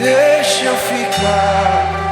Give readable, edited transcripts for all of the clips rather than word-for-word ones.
deixa eu ficar.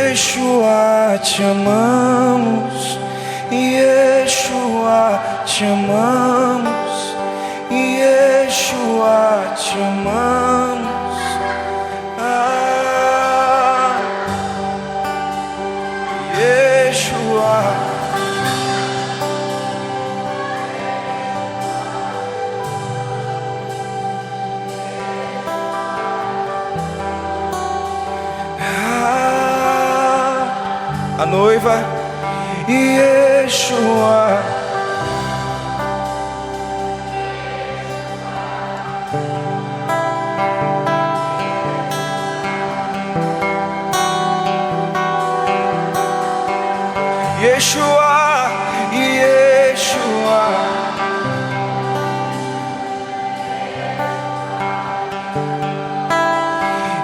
Yeshua, te amamos, Yeshua, te amamos, Yeshua, te amamos. Yeshua. A noiva, Yeshua. Yeshua, Yeshua.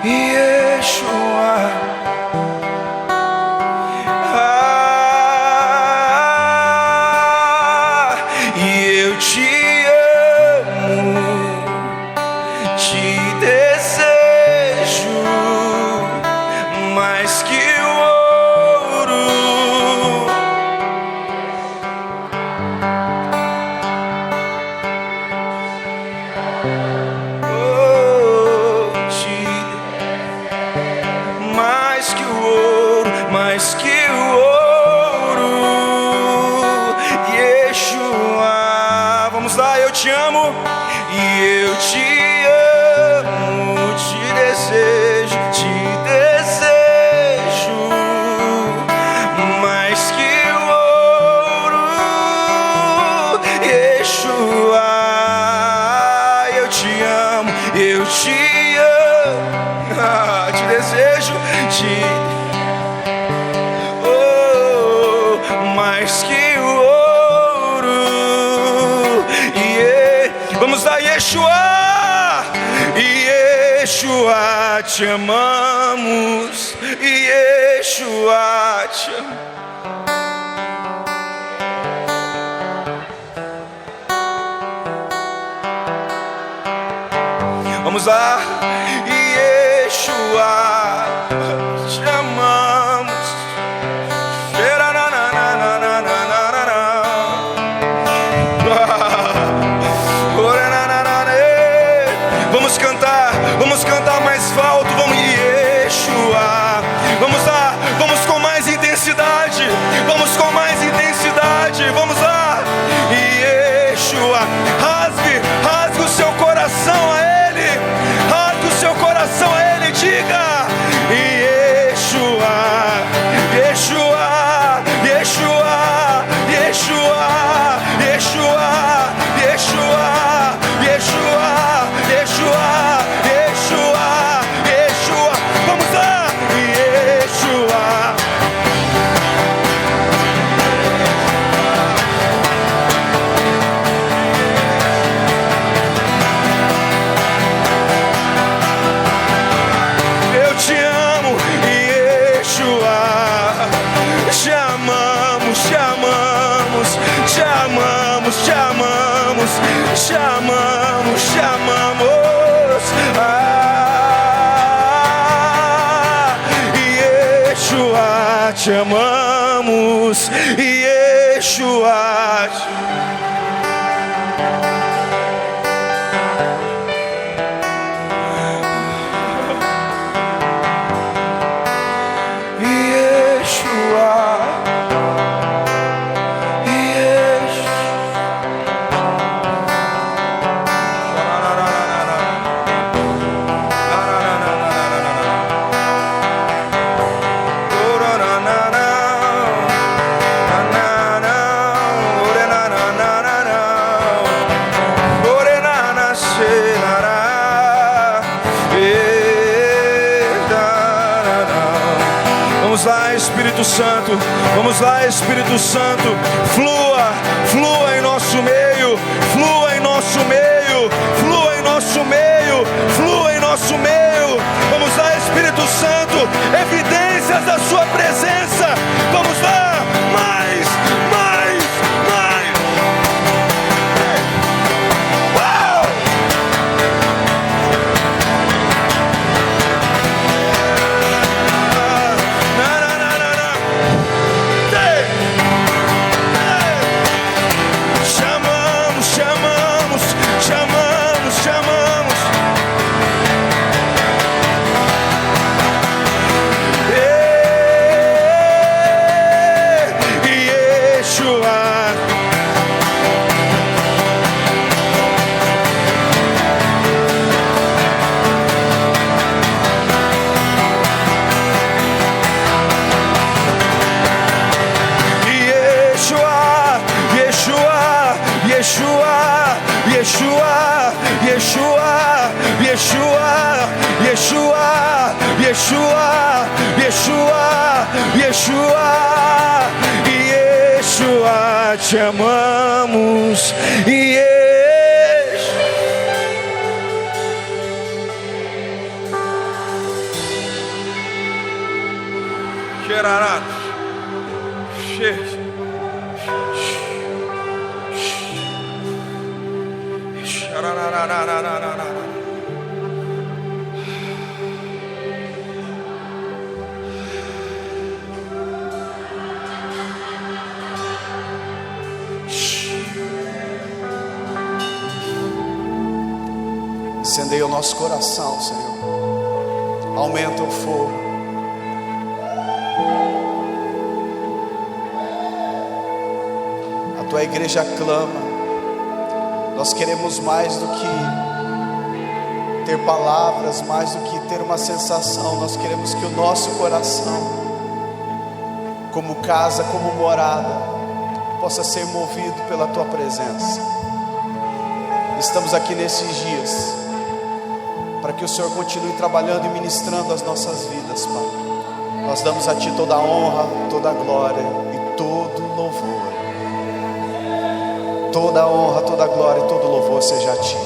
Yeshua. Eu te amo, te desejo mais que o ouro. Mais que o ouro, mais que o ouro. Yeshua, vamos lá, eu te amo e eu te amo, te desejo mais que o ouro. Yeshua, eu te amo, eu te amo, te desejo, mais que o ouro. Vamos lá, Yeshua, Yeshua, te amamos, Yeshua, te amamos. Vamos lá, Yeshua, te amamos. Vamos cantar mais alto, vamos, Yeshua. Vamos lá, vamos com mais intensidade, vamos com mais intensidade, vamos lá, Yeshua. Rasgue o seu coração a Ele, rasgue o seu te amamos, te amamos. Yeshua, te amamos. Yeshua. Santo, vamos lá, Espírito Santo, flua, flua em nosso meio, flua em nosso meio, flua em nosso meio, flua em nosso meio. Vamos lá, Espírito Santo, evidências da sua presença. Vamos lá, mais, mais, mais. Uau! Yeshua, te amamos. Incendeia o nosso coração, Senhor. Aumenta o fogo. A tua igreja clama. Nós queremos mais do que ter palavras, mais do que ter uma sensação. Nós queremos que o nosso coração, como casa, como morada, possa ser movido pela tua presença. Estamos aqui nesses dias para que o Senhor continue trabalhando e ministrando as nossas vidas, Pai. Nós damos a Ti toda a honra, toda a glória e todo o louvor. Toda a honra, toda a glória e todo o louvor seja a Ti.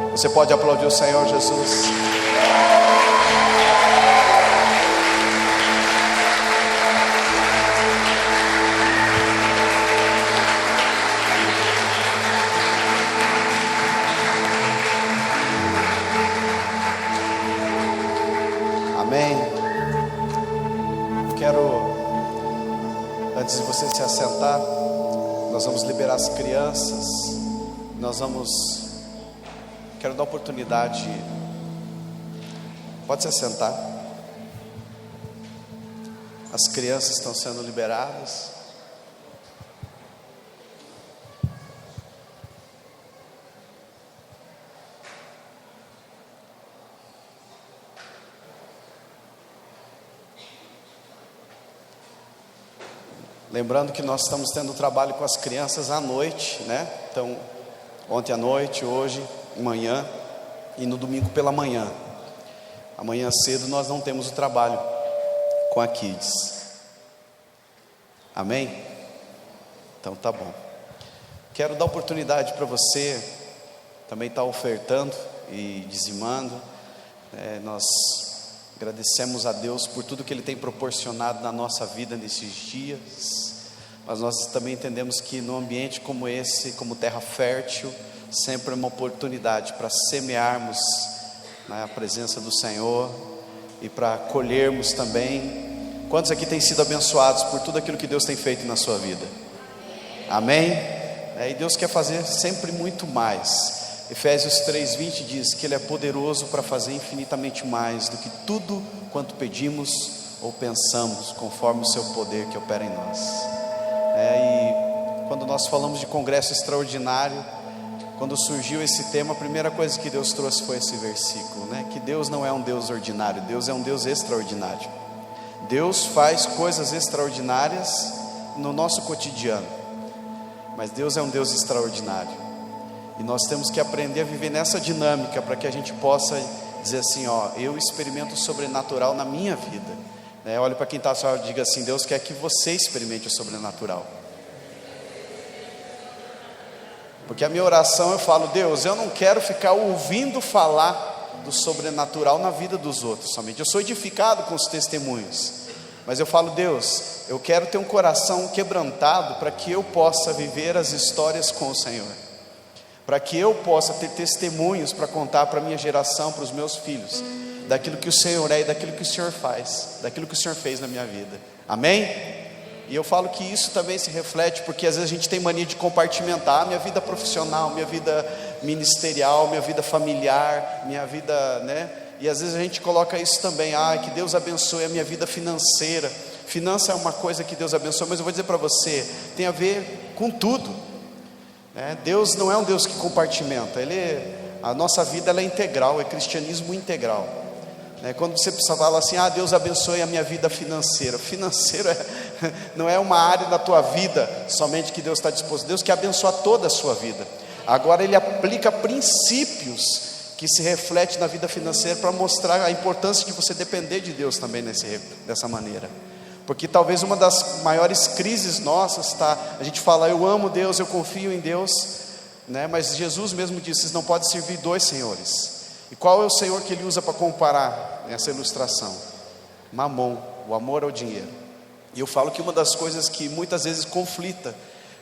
Você pode aplaudir o Senhor Jesus? Antes de você se assentar, nós vamos liberar as crianças. Quero dar oportunidade. Pode se assentar. As crianças estão sendo liberadas. Lembrando que nós estamos tendo trabalho com as crianças à noite, né? Então, ontem à noite, hoje, amanhã e no domingo pela manhã. Amanhã cedo nós não temos o trabalho com a Kids. Amém? Então tá bom. Quero dar oportunidade para você também estar ofertando e dizimando. Nós agradecemos a Deus por tudo que Ele tem proporcionado na nossa vida nesses dias. Mas nós também entendemos que num ambiente como esse, como terra fértil, sempre uma oportunidade para semearmos na presença do Senhor e para colhermos também. Quantos aqui têm sido abençoados por tudo aquilo que Deus tem feito na sua vida? Amém? E Deus quer fazer sempre muito mais. Efésios 3:20 diz que Ele é poderoso para fazer infinitamente mais do que tudo quanto pedimos ou pensamos, conforme o seu poder que opera em nós. E quando nós falamos de congresso extraordinário, quando surgiu esse tema, a primeira coisa que Deus trouxe foi esse versículo, que Deus não é um Deus ordinário, Deus é um Deus extraordinário. Deus faz coisas extraordinárias no nosso cotidiano, mas Deus é um Deus extraordinário. E nós temos que aprender a viver nessa dinâmica para que a gente possa dizer assim, eu experimento o sobrenatural na minha vida. Olhe para quem está só e diga assim, Deus quer que você experimente o sobrenatural. Porque a minha oração, eu falo, Deus, eu não quero ficar ouvindo falar do sobrenatural na vida dos outros somente. Eu sou edificado com os testemunhos, mas eu falo, Deus, eu quero ter um coração quebrantado para que eu possa viver as histórias com o Senhor, para que eu possa ter testemunhos para contar para a minha geração, para os meus filhos, daquilo que o Senhor é e daquilo que o Senhor faz, daquilo que o Senhor fez na minha vida. Amém? E eu falo que isso também se reflete, porque às vezes a gente tem mania de compartimentar minha vida profissional, minha vida ministerial, minha vida familiar, minha vida, e às vezes a gente coloca isso também, que Deus abençoe a minha vida financeira. Finança é uma coisa que Deus abençoa, mas eu vou dizer para você, tem a ver com tudo. Deus não é um Deus que compartimenta, a nossa vida ela é integral, é cristianismo integral. Quando você precisa falar assim, Deus abençoe a minha vida financeira, financeiro não é uma área da tua vida somente que Deus está disposto, Deus quer abençoar toda a sua vida. Agora Ele aplica princípios que se refletem na vida financeira para mostrar a importância de você depender de Deus também dessa maneira. Porque talvez uma das maiores crises nossas a gente fala, eu amo Deus, eu confio em Deus, mas Jesus mesmo disse, vocês não podem servir dois senhores. E qual é o Senhor que Ele usa para comparar essa ilustração? Mamon, o amor ao dinheiro. E eu falo que uma das coisas que muitas vezes conflita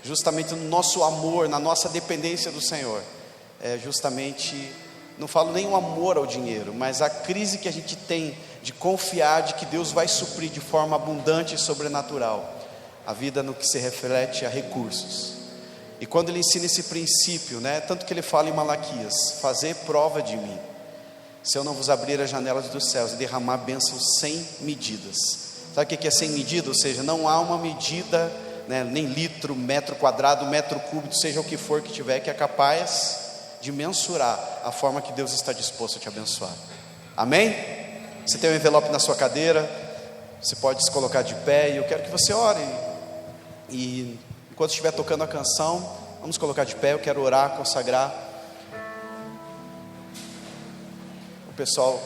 justamente no nosso amor, na nossa dependência do Senhor, é justamente, não falo nem o amor ao dinheiro, mas a crise que a gente tem de confiar de que Deus vai suprir de forma abundante e sobrenatural a vida no que se reflete a recursos. E quando Ele ensina esse princípio, tanto que Ele fala em Malaquias, fazer prova de mim, se eu não vos abrir as janelas dos céus e derramar bênçãos sem medidas. Sabe o que é sem medida? Ou seja, não há uma medida, nem litro, metro quadrado, metro cúbico, seja o que for que tiver, que é capaz de mensurar a forma que Deus está disposto a te abençoar. Amém? Você tem um envelope na sua cadeira, você pode se colocar de pé, e eu quero que você ore, e enquanto estiver tocando a canção, vamos colocar de pé, eu quero orar, consagrar. O pessoal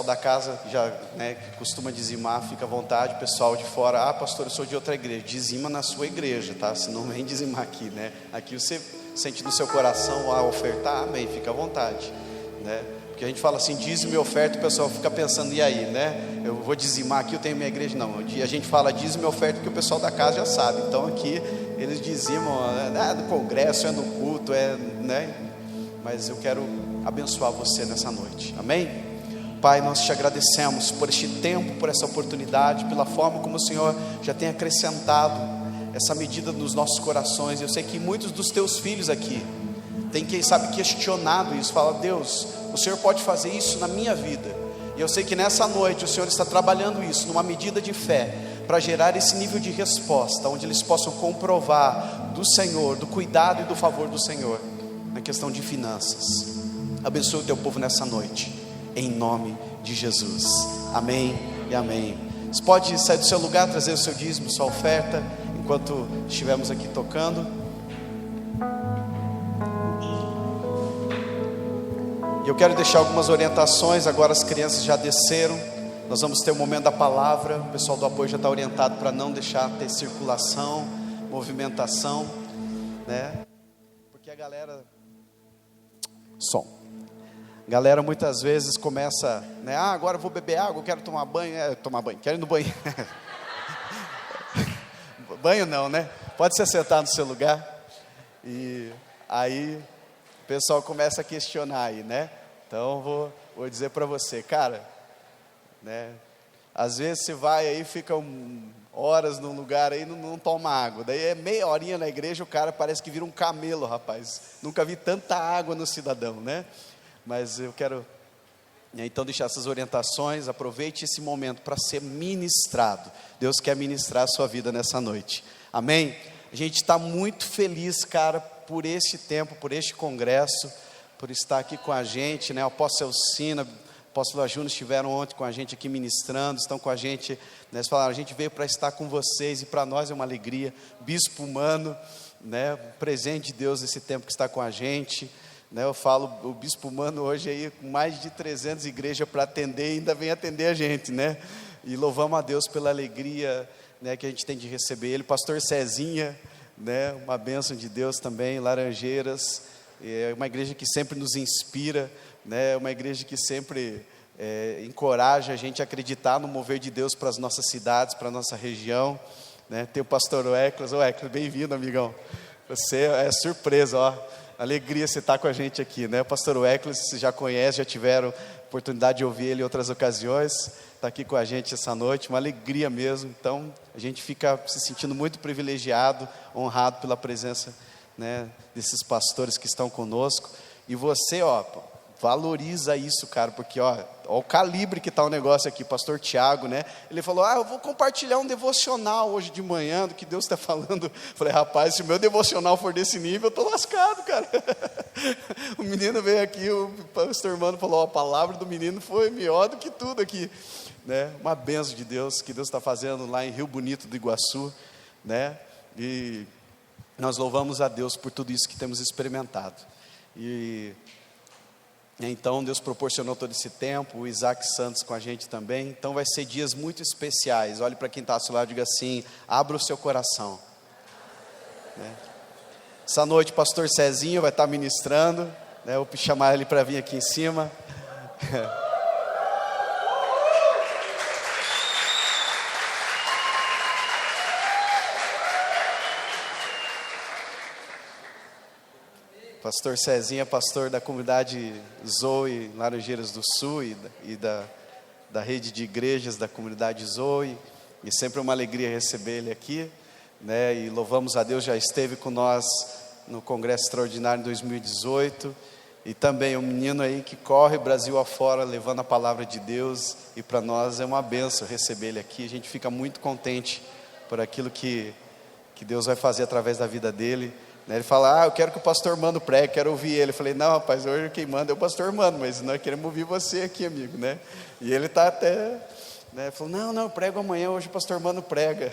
da casa já, que costuma dizimar, fica à vontade. O pessoal de fora, pastor, eu sou de outra igreja, dizima na sua igreja, tá? Se não vem dizimar aqui, Aqui você sente no seu coração a ofertar, amém, fica à vontade, Porque a gente fala assim, dízimo e oferta, o pessoal fica pensando, e aí, Eu vou dizimar aqui, eu tenho minha igreja, não. A gente fala dízimo e oferta porque o pessoal da casa já sabe. Então aqui eles dizimam, no congresso, no culto, Mas eu quero abençoar você nessa noite, amém? Pai, nós te agradecemos por este tempo, por essa oportunidade, pela forma como o Senhor já tem acrescentado essa medida nos nossos corações. Eu sei que muitos dos teus filhos aqui tem, quem sabe, questionado isso, fala, Deus, o Senhor pode fazer isso na minha vida, e eu sei que nessa noite o Senhor está trabalhando isso, numa medida de fé, para gerar esse nível de resposta, onde eles possam comprovar do Senhor, do cuidado e do favor do Senhor, na questão de finanças. Abençoe o teu povo nessa noite, em nome de Jesus, amém e amém. Você pode sair do seu lugar, trazer o seu dízimo, sua oferta, enquanto estivermos aqui tocando. E eu quero deixar algumas orientações. Agora as crianças já desceram, nós vamos ter um momento da palavra. O pessoal do apoio já está orientado para não deixar ter circulação, movimentação, Porque a galera, galera muitas vezes começa, agora eu vou beber água, eu quero tomar banho, quero ir no banheiro. Banho não, Pode se sentar no seu lugar. E aí o pessoal começa a questionar aí, né? Então vou dizer para você, cara, né? Às vezes você vai aí, fica horas num lugar aí, não toma água. Daí é meia horinha na igreja, o cara parece que vira um camelo, rapaz. Nunca vi tanta água no cidadão, né? Mas eu quero então deixar essas orientações. Aproveite esse momento para ser ministrado. Deus quer ministrar a sua vida nessa noite. Amém? A gente está muito feliz, cara, por este tempo, por este congresso, por estar aqui com a gente, né? O apóstolo Elcina, o apóstolo Júnior estiveram ontem com a gente aqui ministrando, estão com a gente, né? Eles falaram, a gente veio para estar com vocês, e para nós é uma alegria. Bispo Mano, né? Presente de Deus esse tempo que está com a gente, né? Eu falo, o Bispo Mano hoje aí, com mais de 300 igrejas para atender, ainda vem atender a gente, né? E louvamos a Deus pela alegria, né, que a gente tem de receber ele. Pastor Cezinha, né, uma bênção de Deus também. Laranjeiras, é uma igreja que sempre nos inspira, né, uma igreja que sempre encoraja a gente a acreditar no mover de Deus para as nossas cidades, para a nossa região, né. Tem o pastor Weclas. Weclas, bem-vindo, amigão. Você é surpresa, ó, alegria você estar com a gente aqui, né. O pastor Weclas, vocês já conhecem, já tiveram oportunidade de ouvir ele em outras ocasiões. Está aqui com a gente essa noite, uma alegria mesmo. Então a gente fica se sentindo muito privilegiado, honrado pela presença, né, desses pastores que estão conosco. E você, ó, valoriza isso, cara, porque ó o calibre que está o negócio aqui. Pastor Tiago, né, ele falou, eu vou compartilhar um devocional hoje de manhã, do que Deus está falando. Falei, rapaz, se o meu devocional for desse nível, eu estou lascado, cara. O menino veio aqui, o pastor Mano falou, a palavra do menino foi melhor do que tudo aqui, né? Uma bênção de Deus, que Deus está fazendo lá em Rio Bonito do Iguaçu, né? E nós louvamos a Deus por tudo isso que temos experimentado. E então Deus proporcionou todo esse tempo, o Isaac Santos com a gente também. Então vai ser dias muito especiais. Olhe para quem está ao seu lado e diga assim, abra o seu coração, né? Essa noite o pastor Cezinho vai estar ministrando, né? Eu vou chamar ele para vir aqui em cima. Pastor Cezinha é pastor da comunidade Zoe, Laranjeiras do Sul, e da rede de igrejas da comunidade Zoe, e sempre é uma alegria receber ele aqui, né? E louvamos a Deus, já esteve com nós no Congresso Extraordinário em 2018, e também um menino aí que corre Brasil afora levando a palavra de Deus, e para nós é uma bênção receber ele aqui. A gente fica muito contente por aquilo que Deus vai fazer através da vida dele. Ele fala, eu quero que o pastor Mano pregue, quero ouvir ele. Eu falei, não, rapaz, hoje quem manda é o pastor Mano, mas nós queremos ouvir você aqui, amigo, né? E ele está até, né, falou, não, eu prego amanhã, hoje o pastor Mano prega.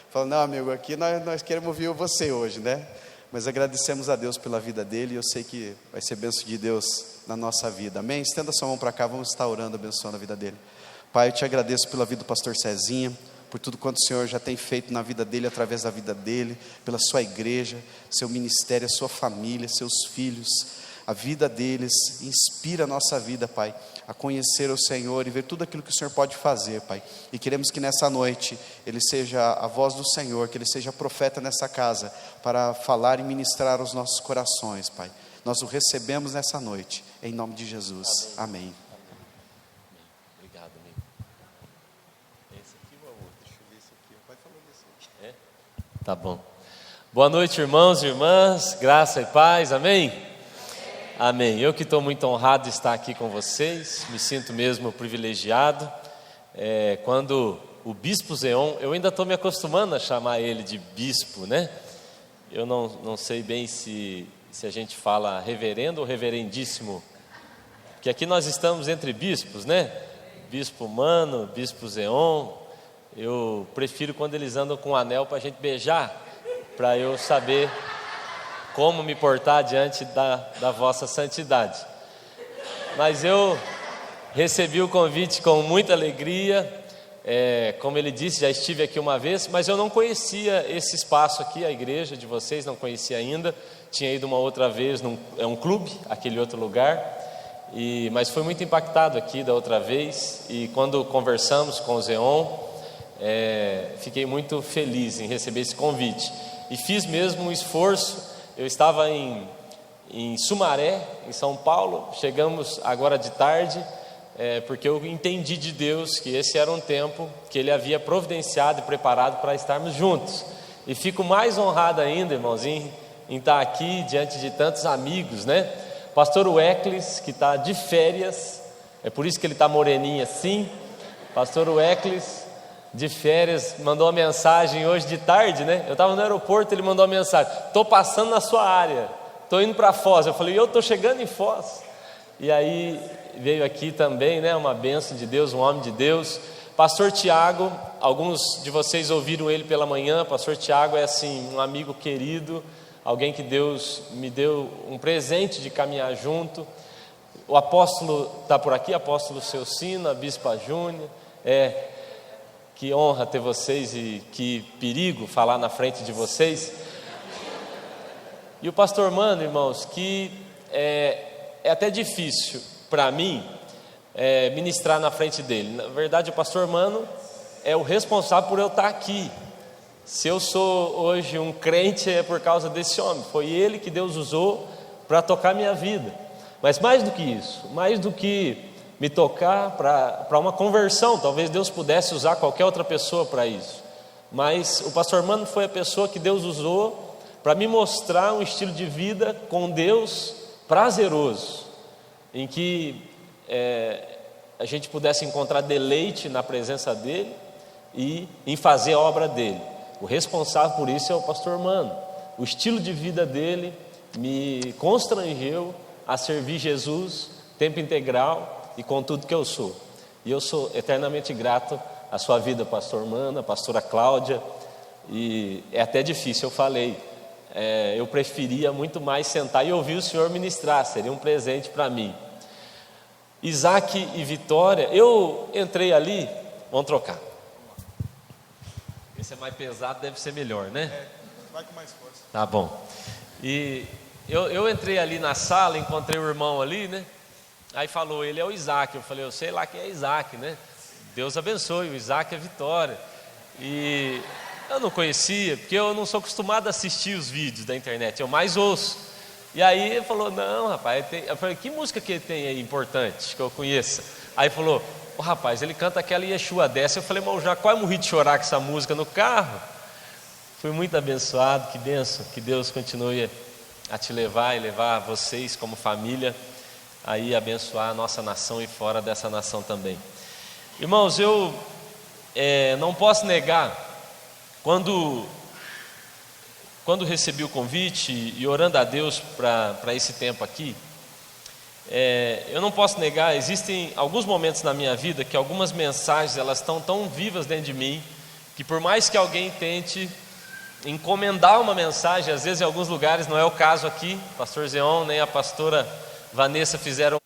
Falou, não, amigo, aqui nós queremos ouvir você hoje, né? Mas agradecemos a Deus pela vida dele, e eu sei que vai ser bênção de Deus na nossa vida, amém? Estenda sua mão para cá, vamos estar orando, abençoando a vida dele. Pai, eu te agradeço pela vida do pastor Cezinha, por tudo quanto o Senhor já tem feito na vida dele, através da vida dele, pela sua igreja, seu ministério, a sua família, seus filhos, a vida deles. Inspira a nossa vida, Pai, a conhecer o Senhor e ver tudo aquilo que o Senhor pode fazer, Pai. E queremos que nessa noite ele seja a voz do Senhor, que ele seja profeta nessa casa, para falar e ministrar aos nossos corações, Pai. Nós o recebemos nessa noite, em nome de Jesus, amém. Tá bom. Boa noite, irmãos e irmãs, graça e paz, amém? Amém. Eu que estou muito honrado de estar aqui com vocês, me sinto mesmo privilegiado. Quando o Bispo Zeon, eu ainda estou me acostumando a chamar ele de bispo, né? Eu não sei bem se a gente fala reverendo ou reverendíssimo, porque aqui nós estamos entre bispos, né? Bispo Mano, Bispo Zeon. Eu prefiro quando eles andam com um anel para a gente beijar, para eu saber como me portar diante da vossa santidade. Mas eu recebi o convite com muita alegria. Como ele disse, já estive aqui uma vez, mas eu não conhecia esse espaço aqui, a igreja de vocês, não conhecia ainda. Tinha ido uma outra vez um clube, aquele outro lugar, mas fui muito impactado aqui da outra vez. E quando conversamos com o Zeon, fiquei muito feliz em receber esse convite. e fiz mesmo um esforço. Eu estava em Sumaré, em São Paulo, chegamos agora de tarde, porque eu entendi de Deus que esse era um tempo que Ele havia providenciado e preparado para estarmos juntos. E fico mais honrado ainda, irmãozinho, em estar aqui diante de tantos amigos, né? Pastor Weckles, que está de férias, é por isso que ele está moreninho assim. Pastor Weckles, de férias, mandou uma mensagem hoje de tarde, né? Eu estava no aeroporto, ele mandou uma mensagem: estou passando na sua área, estou indo para Foz. Eu falei: eu estou chegando em Foz. E aí veio aqui também, né? Uma bênção de Deus, um homem de Deus. Pastor Tiago, alguns de vocês ouviram ele pela manhã. Pastor Tiago é assim, um amigo querido, alguém que Deus me deu um presente de caminhar junto. O apóstolo está por aqui, apóstolo Celcino, a bispa Júnior. Que honra ter vocês e que perigo falar na frente de vocês. E o pastor Mano, irmãos, que é até difícil para mim ministrar na frente dele. Na verdade, o pastor Mano é o responsável por eu estar aqui. Se eu sou hoje um crente, é por causa desse homem. Foi ele que Deus usou para tocar minha vida. Mas mais do que isso, mais do que me tocar para uma conversão, talvez Deus pudesse usar qualquer outra pessoa para isso. Mas o pastor Mano foi a pessoa que Deus usou para me mostrar um estilo de vida com Deus prazeroso, em que a gente pudesse encontrar deleite na presença dele e em fazer a obra dele. O responsável por isso é o pastor Mano. O estilo de vida dele me constrangeu a servir Jesus, tempo integral e com tudo que eu sou. E eu sou eternamente grato à sua vida, pastor Mano, a pastora Cláudia. E é até difícil, eu falei, eu preferia muito mais sentar e ouvir o senhor ministrar, seria um presente para mim. Isaac e Vitória, eu entrei ali, vamos trocar. Esse é mais pesado, deve ser melhor, né? Vai com mais força. Tá bom. E eu entrei ali na sala, encontrei o irmão ali, né? Aí falou, ele é o Isaac. Eu falei, eu sei lá quem é Isaac, né? Deus abençoe, o Isaac é Vitória. E eu não conhecia, porque eu não sou acostumado a assistir os vídeos da internet, eu mais ouço. E aí ele falou, não, rapaz, eu falei, que música que ele tem aí importante, que eu conheça? Aí falou, rapaz, ele canta aquela Yeshua dessa. Eu falei, mas eu já quase morri de chorar com essa música no carro. Fui muito abençoado, que bênção, que Deus continue a te levar e levar vocês como família, aí abençoar a nossa nação e fora dessa nação também. Irmãos, eu não posso negar, quando recebi o convite e orando a Deus para esse tempo aqui, eu não posso negar, existem alguns momentos na minha vida que algumas mensagens elas estão tão vivas dentro de mim, que por mais que alguém tente encomendar uma mensagem, às vezes em alguns lugares, não é o caso aqui, o pastor Zeon nem a pastora Vanessa fizeram.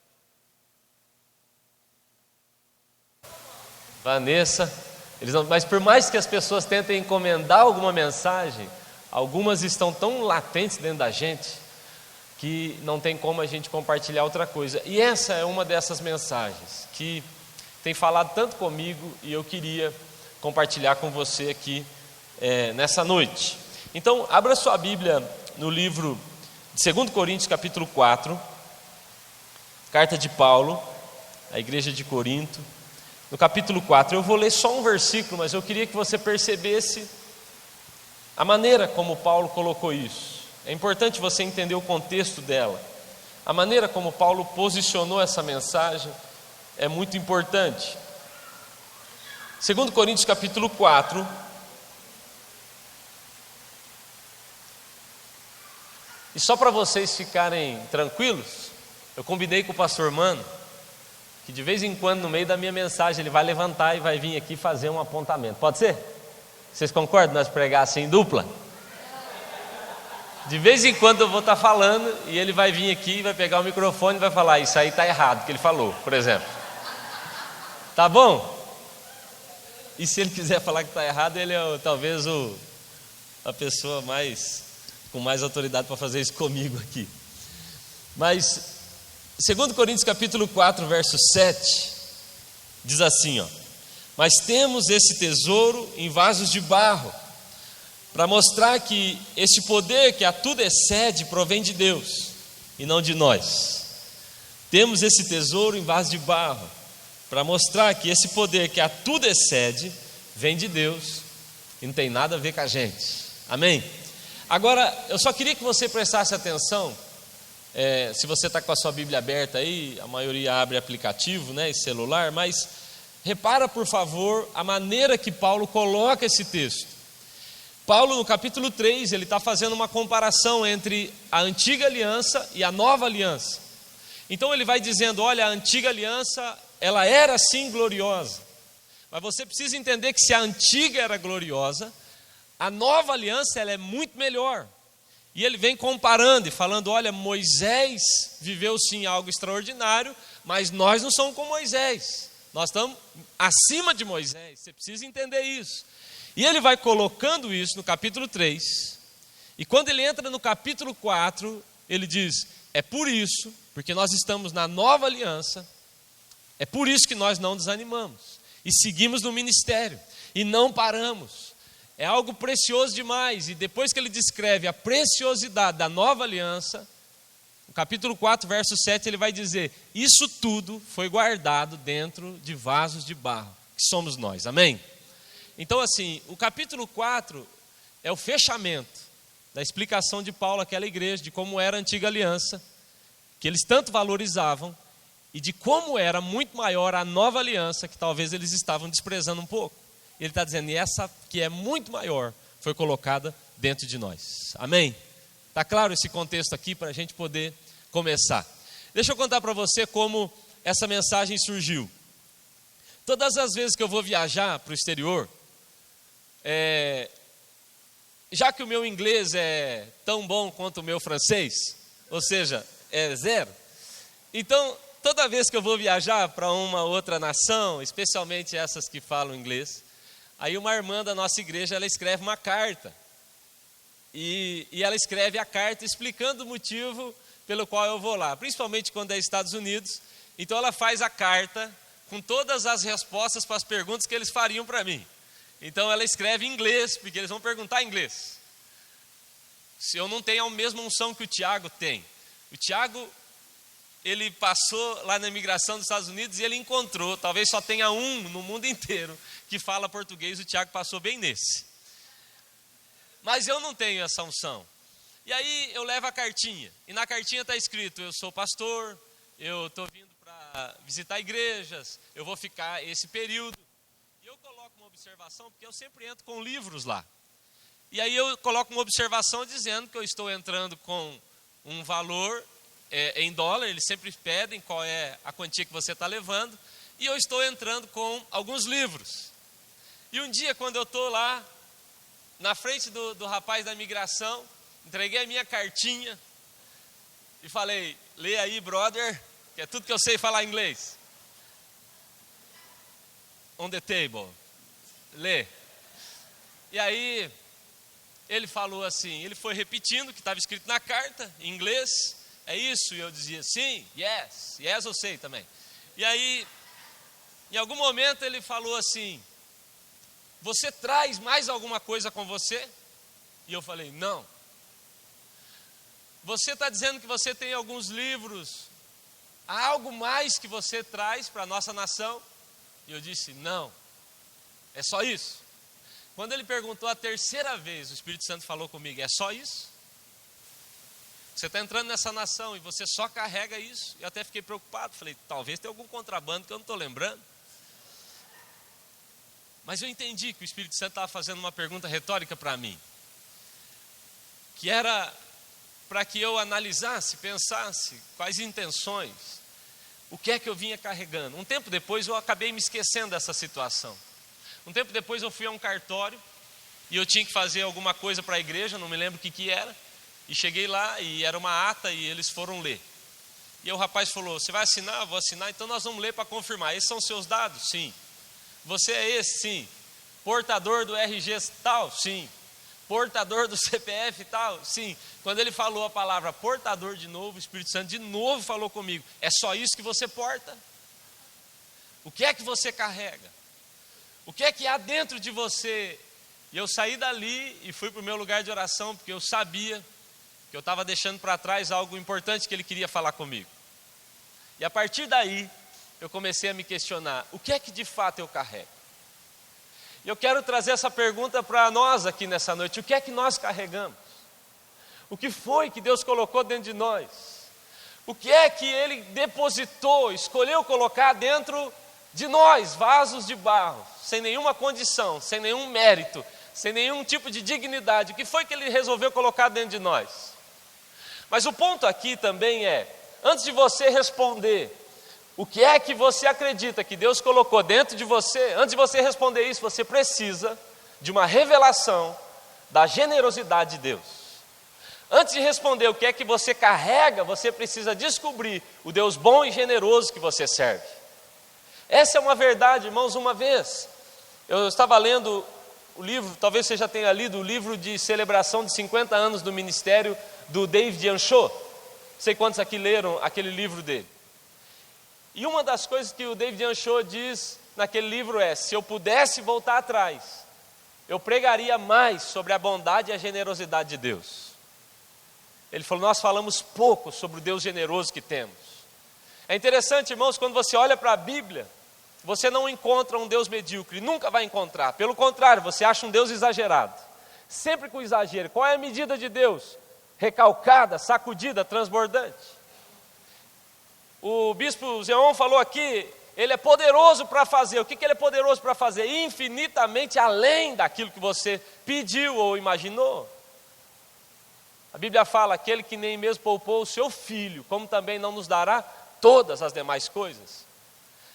Mas por mais que as pessoas tentem encomendar alguma mensagem, algumas estão tão latentes dentro da gente, que não tem como a gente compartilhar outra coisa. E essa é uma dessas mensagens, que tem falado tanto comigo, e eu queria compartilhar com você aqui nessa noite. Então, abra sua Bíblia no livro de 2 Coríntios capítulo 4, carta de Paulo à igreja de Corinto, no capítulo 4, eu vou ler só um versículo, mas eu queria que você percebesse a maneira como Paulo colocou isso. É importante você entender o contexto dela. A maneira como Paulo posicionou essa mensagem é muito importante. 2 Coríntios capítulo 4, e só para vocês ficarem tranquilos, eu combinei com o pastor Mano, que de vez em quando no meio da minha mensagem ele vai levantar e vai vir aqui fazer um apontamento. Pode ser? Vocês concordam nós pregar assim em dupla? De vez em quando eu vou estar falando e ele vai vir aqui, vai pegar o microfone e vai falar, isso aí está errado, que ele falou, por exemplo. Tá bom? E se ele quiser falar que está errado, ele é talvez a pessoa com mais autoridade para fazer isso comigo aqui. Mas 2 Coríntios capítulo 4, verso 7, diz assim, mas temos esse tesouro em vasos de barro, para mostrar que esse poder que a tudo excede provém de Deus e não de nós. Temos esse tesouro em vaso de barro, para mostrar que esse poder que a tudo excede vem de Deus e não tem nada a ver com a gente. Amém? Agora, eu só queria que você prestasse atenção. Se você está com a sua Bíblia aberta aí, a maioria abre aplicativo, né, e celular, mas repara, por favor, a maneira que Paulo coloca esse texto. Paulo, no capítulo 3, ele está fazendo uma comparação entre a antiga aliança e a nova aliança. Então ele vai dizendo, olha, a antiga aliança, ela era sim gloriosa, mas você precisa entender que se a antiga era gloriosa, a nova aliança ela é muito melhor. E ele vem comparando e falando, olha, Moisés viveu sim algo extraordinário, mas nós não somos como Moisés, nós estamos acima de Moisés, você precisa entender isso. E ele vai colocando isso no capítulo 3, e quando ele entra no capítulo 4, ele diz, é por isso, porque nós estamos na nova aliança, é por isso que nós não desanimamos, e seguimos no ministério, e não paramos. É algo precioso demais. E depois que ele descreve a preciosidade da nova aliança, no capítulo 4, verso 7, ele vai dizer, isso tudo foi guardado dentro de vasos de barro, que somos nós, amém? Então assim, o capítulo 4 é o fechamento da explicação de Paulo àquela igreja, de como era a antiga aliança, que eles tanto valorizavam, e de como era muito maior a nova aliança, que talvez eles estavam desprezando um pouco. Ele está dizendo, e essa que é muito maior, foi colocada dentro de nós. Amém? Está claro esse contexto aqui para a gente poder começar. Deixa eu contar para você como essa mensagem surgiu. Todas as vezes que eu vou viajar para o exterior, já que o meu inglês é tão bom quanto o meu francês, ou seja, é zero, então toda vez que eu vou viajar para uma outra nação, especialmente essas que falam inglês, aí uma irmã da nossa igreja, ela escreve uma carta, e ela escreve a carta explicando o motivo pelo qual eu vou lá, principalmente quando é Estados Unidos. Então ela faz a carta com todas as respostas para as perguntas que eles fariam para mim. Então ela escreve em inglês, porque eles vão perguntar em inglês. Se eu não tenho a mesma unção que o Tiago tem. O Tiago, ele passou lá na imigração dos Estados Unidos e ele encontrou, talvez só tenha um no mundo inteiro que fala português, o Tiago passou bem nesse. Mas eu não tenho essa unção. E aí eu levo a cartinha, e na cartinha está escrito, eu sou pastor, eu estou vindo para visitar igrejas, eu vou ficar esse período. E eu coloco uma observação, porque eu sempre entro com livros lá. E aí eu coloco uma observação dizendo que eu estou entrando com um valor em dólar, eles sempre pedem qual é a quantia que você está levando, e eu estou entrando com alguns livros. E um dia, quando eu estou lá, na frente do rapaz da imigração, entreguei a minha cartinha, e falei, lê aí, brother, que é tudo que eu sei falar inglês. On the table, lê. E aí, ele falou assim, ele foi repetindo o que estava escrito na carta, em inglês, é isso? E eu dizia, sim, yes eu sei também. E aí, em algum momento ele falou assim, você traz mais alguma coisa com você? E eu falei, não. Você está dizendo que você tem alguns livros, há algo mais que você traz para a nossa nação? E eu disse, não, é só isso. Quando ele perguntou a terceira vez, o Espírito Santo falou comigo, é só isso? Você está entrando nessa nação e você só carrega isso? Eu até fiquei preocupado, falei, talvez tenha algum contrabando que eu não estou lembrando. Mas eu entendi que o Espírito Santo estava fazendo uma pergunta retórica para mim, que era para que eu analisasse, pensasse quais intenções, o que é que eu vinha carregando. Um tempo depois eu acabei me esquecendo dessa situação. Um tempo depois eu fui a um cartório e eu tinha que fazer alguma coisa para a igreja, não me lembro o que era, e cheguei lá e era uma ata e eles foram ler. E aí o rapaz falou, você vai assinar? Eu vou assinar, então nós vamos ler para confirmar. Esses são seus dados? Sim. Você é esse? Sim. Portador do RG tal? Sim. Portador do CPF tal? Sim. Quando ele falou a palavra portador de novo, o Espírito Santo de novo falou comigo, é só isso que você porta? O que é que você carrega? O que é que há dentro de você E eu saí dali e fui para o meu lugar de oração, porque eu sabia que eu estava deixando para trás algo importante que ele queria falar comigo. E a partir daí, eu comecei a me questionar, o que é que de fato eu carrego? E eu quero trazer essa pergunta para nós aqui nessa noite, o que é que nós carregamos? O que foi que Deus colocou dentro de nós? O que é que Ele depositou, escolheu colocar dentro de nós, vasos de barro, sem nenhuma condição, sem nenhum mérito, sem nenhum tipo de dignidade? O que foi que Ele resolveu colocar dentro de nós? Mas o ponto aqui também é, antes de você responder, o que é que você acredita que Deus colocou dentro de você, antes de você responder isso, você precisa de uma revelação da generosidade de Deus. Antes de responder o que é que você carrega, você precisa descobrir o Deus bom e generoso que você serve. Essa é uma verdade, irmãos. Uma vez, eu estava lendo o livro, talvez você já tenha lido o livro de celebração de 50 anos do ministério do David Anchot. Não sei quantos aqui leram aquele livro dele. E uma das coisas que o David Anchot diz naquele livro é, se eu pudesse voltar atrás, eu pregaria mais sobre a bondade e a generosidade de Deus. Ele falou, nós falamos pouco sobre o Deus generoso que temos. É interessante, irmãos, quando você olha para a Bíblia, você não encontra um Deus medíocre, nunca vai encontrar. Pelo contrário, você acha um Deus exagerado. Sempre com exagero. Qual é a medida de Deus? Recalcada, sacudida, transbordante. O bispo Zeon falou aqui, ele é poderoso para fazer. O que ele é poderoso para fazer? Infinitamente além daquilo que você pediu ou imaginou. A Bíblia fala, aquele que nem mesmo poupou o seu filho, como também não nos dará todas as demais coisas.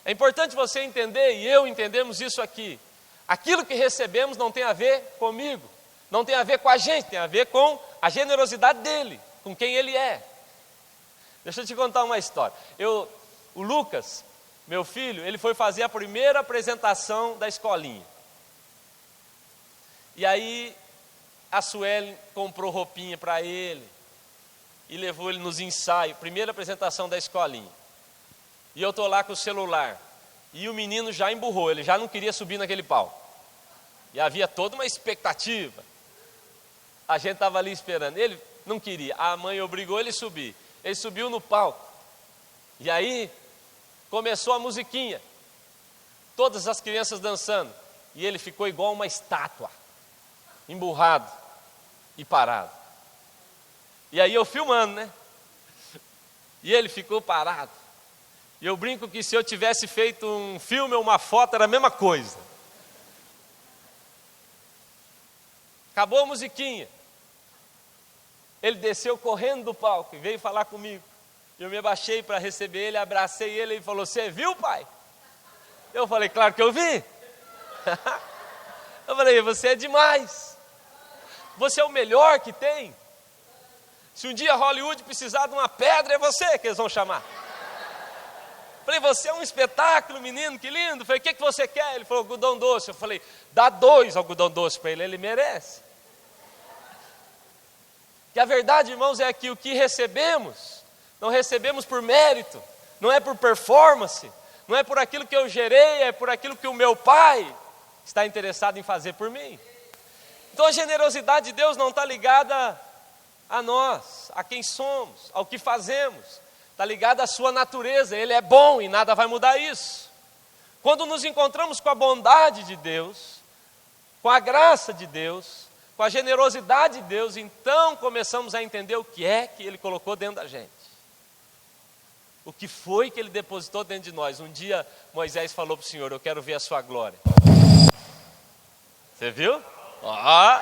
É importante você entender, e eu entendemos isso aqui. Aquilo que recebemos não tem a ver comigo, não tem a ver com a gente, tem a ver com a generosidade dele, com quem ele é. Deixa eu te contar uma história. O Lucas, meu filho, ele foi fazer a primeira apresentação da escolinha. E aí, a Sueli comprou roupinha para ele e levou ele nos ensaios, primeira apresentação da escolinha. E eu estou lá com o celular. E o menino já emburrou, ele já não queria subir naquele palco. E havia toda uma expectativa. A gente estava ali esperando. Ele não queria, a mãe obrigou ele a subir. Ele subiu no palco. E aí começou a musiquinha. Todas as crianças dançando. E ele ficou igual uma estátua, emburrado e parado. E aí eu filmando, né? E ele ficou parado. E eu brinco que se eu tivesse feito um filme ou uma foto, era a mesma coisa. Acabou a musiquinha. Ele desceu correndo do palco e veio falar comigo. Eu me abaixei para receber ele, abracei ele e ele falou, você viu, pai? Eu falei, claro que eu vi. Eu falei, você é demais. Você é o melhor que tem. Se um dia Hollywood precisar de uma pedra, é você que eles vão chamar. Falei, você é um espetáculo, menino, que lindo. Falei, o que você quer? Ele falou, algodão doce. Eu falei, dá 2 algodão doce para ele merece. Que a verdade, irmãos, é que o que recebemos, não recebemos por mérito, não é por performance, não é por aquilo que eu gerei, é por aquilo que o meu pai está interessado em fazer por mim. Então a generosidade de Deus não está ligada a nós, a quem somos, ao que fazemos. Está ligada à sua natureza, Ele é bom e nada vai mudar isso. Quando nos encontramos com a bondade de Deus, com a graça de Deus, com a generosidade de Deus, então começamos a entender o que é que Ele colocou dentro da gente. O que foi que Ele depositou dentro de nós. Um dia Moisés falou para o Senhor, eu quero ver a sua glória. Você viu? Ó!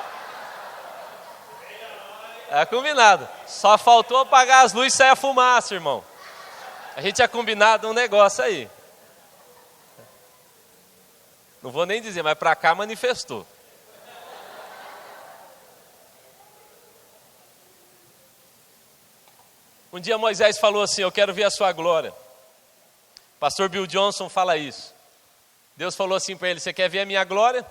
É combinado. Só faltou apagar as luzes e sair a fumaça, irmão. A gente tinha combinado um negócio aí. Não vou nem dizer, mas para cá manifestou. Um dia Moisés falou assim, eu quero ver a sua glória. Pastor Bill Johnson fala isso. Deus falou assim para ele, você quer ver a minha glória?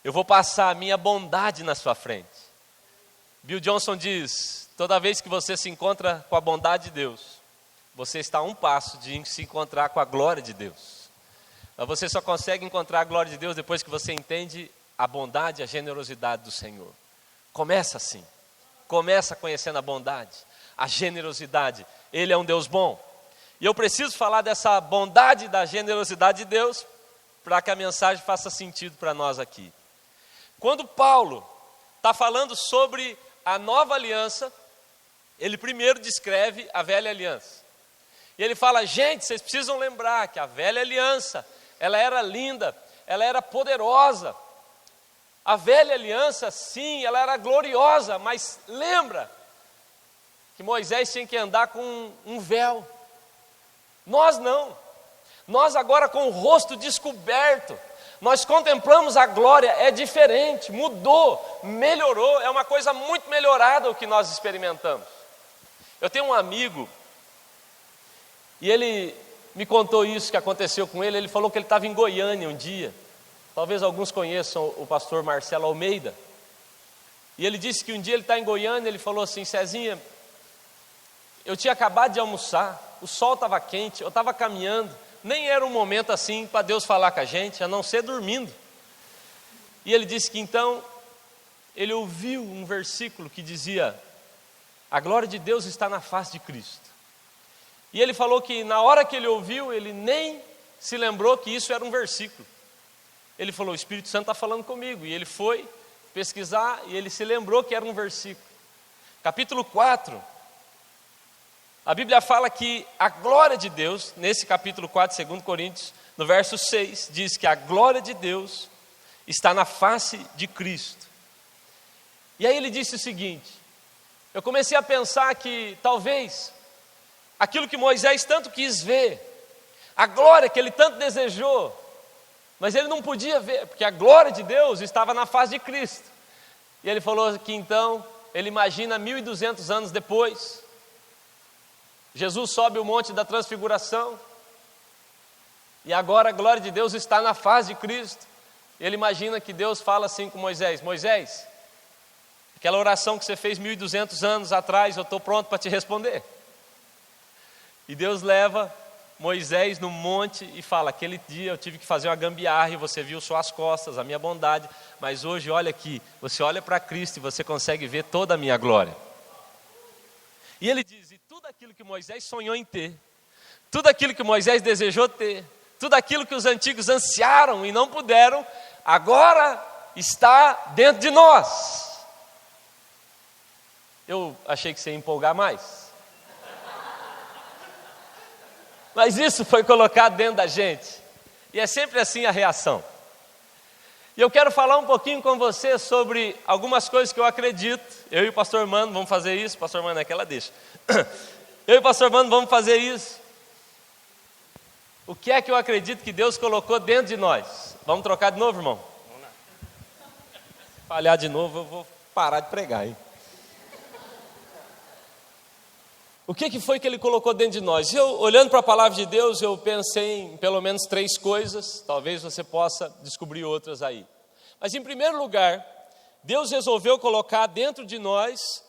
Eu vou passar a minha bondade na sua frente. Bill Johnson diz, toda vez que você se encontra com a bondade de Deus, você está a um passo de se encontrar com a glória de Deus. Mas você só consegue encontrar a glória de Deus depois que você entende a bondade e a generosidade do Senhor. Começa assim. Começa conhecendo a bondade, a generosidade. Ele é um Deus bom. E eu preciso falar dessa bondade e da generosidade de Deus para que a mensagem faça sentido para nós aqui. Quando Paulo está falando sobre a nova aliança, ele primeiro descreve a velha aliança. E ele fala, gente, vocês precisam lembrar que a velha aliança, ela era linda, ela era poderosa. A velha aliança, sim, ela era gloriosa, mas lembra que Moisés tinha que andar com um véu. Nós não. Nós agora com o rosto descoberto, nós contemplamos a glória, é diferente, mudou, melhorou, é uma coisa muito melhorada o que nós experimentamos. Eu tenho um amigo, e ele me contou isso que aconteceu com ele. Ele falou que ele estava em Goiânia um dia. Talvez alguns conheçam o pastor Marcelo Almeida. E ele disse que um dia ele está em Goiânia, ele falou assim, Cezinha, eu tinha acabado de almoçar, o sol estava quente, eu estava caminhando, nem era um momento assim para Deus falar com a gente, a não ser dormindo. E ele disse que então, ele ouviu um versículo que dizia, a glória de Deus está na face de Cristo. E ele falou que na hora que ele ouviu, ele nem se lembrou que isso era um versículo. Ele falou, o Espírito Santo está falando comigo. E ele foi pesquisar e ele se lembrou que era um versículo. Capítulo 4, a Bíblia fala que a glória de Deus, nesse capítulo 4, 2 Coríntios, no verso 6, diz que a glória de Deus está na face de Cristo. E aí ele disse o seguinte, eu comecei a pensar que talvez aquilo que Moisés tanto quis ver, a glória que ele tanto desejou, mas ele não podia ver, porque a glória de Deus estava na face de Cristo. E ele falou que então, ele imagina 1200 anos depois, Jesus sobe o monte da transfiguração, e agora a glória de Deus está na face de Cristo. E ele imagina que Deus fala assim com Moisés, Moisés, aquela oração que você fez 1200 anos atrás, eu estou pronto para te responder. E Deus leva Moisés no monte e fala, aquele dia eu tive que fazer uma gambiarra e você viu só as costas, a minha bondade, mas hoje olha aqui, você olha para Cristo e você consegue ver toda a minha glória. E ele diz, e tudo aquilo que Moisés sonhou em ter, tudo aquilo que Moisés desejou ter, tudo aquilo que os antigos ansiaram e não puderam, agora está dentro de nós. Eu achei que você ia empolgar mais. Mas isso foi colocado dentro da gente. E é sempre assim a reação. E eu quero falar um pouquinho com você sobre algumas coisas que eu acredito. Eu e o pastor Mano vamos fazer isso. O pastor Mano é que ela deixa. Eu e o pastor Mano vamos fazer isso. O que é que eu acredito que Deus colocou dentro de nós? Vamos trocar de novo, irmão? Vamos lá. Se falhar de novo, eu vou parar de pregar, hein? O que foi que ele colocou dentro de nós? Eu, olhando para a palavra de Deus, eu pensei em pelo menos 3 coisas, talvez você possa descobrir outras aí. Mas em primeiro lugar, Deus resolveu colocar dentro de nós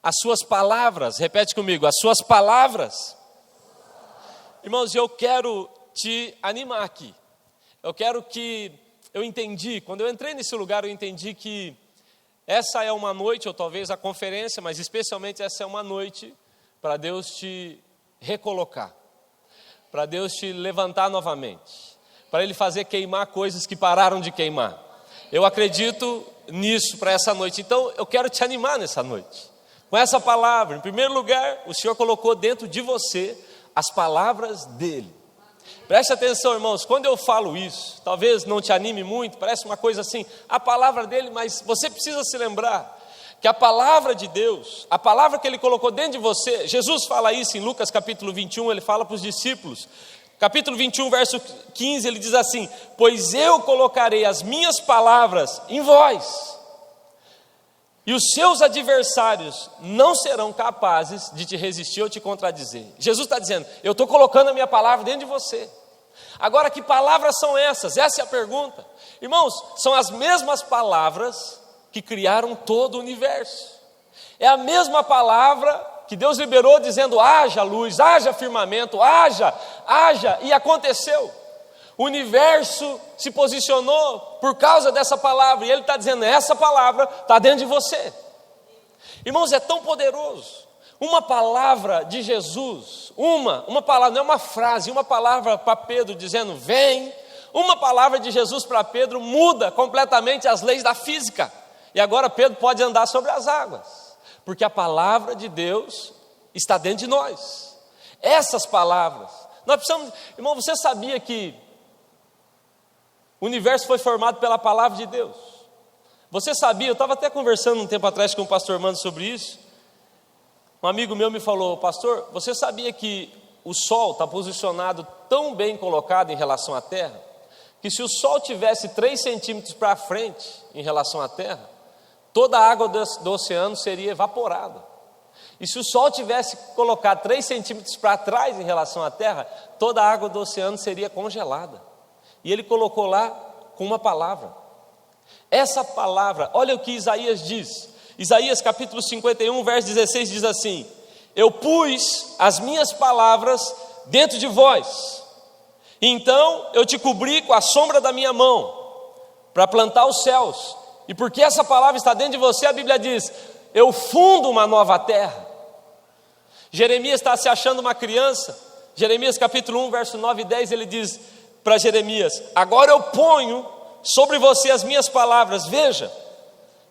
as suas palavras. Repete comigo, as suas palavras. Irmãos, eu quero te animar aqui. Eu entendi, quando eu entrei nesse lugar, eu entendi que essa é uma noite, ou talvez a conferência, mas especialmente essa é uma noite para Deus te recolocar, para Deus te levantar novamente, para Ele fazer queimar coisas que pararam de queimar. Eu acredito nisso para essa noite, então eu quero te animar nessa noite, com essa palavra. Em primeiro lugar, o Senhor colocou dentro de você as palavras dEle. Preste atenção, irmãos, quando eu falo isso, talvez não te anime muito, parece uma coisa assim, a palavra dEle, mas você precisa se lembrar, que a palavra de Deus, a palavra que Ele colocou dentro de você, Jesus fala isso em Lucas capítulo 21, Ele fala para os discípulos, capítulo 21, verso 15, Ele diz assim, pois eu colocarei as minhas palavras em vós, e os seus adversários não serão capazes de te resistir ou te contradizer. Jesus está dizendo, eu estou colocando a minha palavra dentro de você. Agora, que palavras são essas? Essa é a pergunta. Irmãos, são as mesmas palavras que criaram todo o universo. É a mesma palavra que Deus liberou dizendo, haja luz, haja firmamento, haja, e aconteceu. O universo se posicionou por causa dessa palavra. E ele está dizendo, essa palavra está dentro de você. Irmãos, é tão poderoso. Uma palavra de Jesus, uma palavra, não é uma frase, uma palavra para Pedro dizendo, vem. Uma palavra de Jesus para Pedro muda completamente as leis da física. E agora Pedro pode andar sobre as águas. Porque a palavra de Deus está dentro de nós. Essas palavras, nós precisamos, irmão, você sabia que o universo foi formado pela palavra de Deus? Você sabia, eu estava até conversando um tempo atrás com o pastor Mano sobre isso. Um amigo meu me falou, pastor, você sabia que o sol está posicionado tão bem colocado em relação à terra, que se o sol tivesse 3 centímetros para frente em relação à terra, toda a água do oceano seria evaporada. E se o sol tivesse colocado 3 centímetros para trás em relação à terra, toda a água do oceano seria congelada. E ele colocou lá com uma palavra. Essa palavra, olha o que Isaías diz. Isaías capítulo 51, verso 16 diz assim, eu pus as minhas palavras dentro de vós, então eu te cobri com a sombra da minha mão, para plantar os céus, e porque essa palavra está dentro de você, a Bíblia diz, eu fundo uma nova terra. Jeremias está se achando uma criança, Jeremias capítulo 1, verso 9 e 10, ele diz para Jeremias, agora eu ponho sobre você as minhas palavras, veja,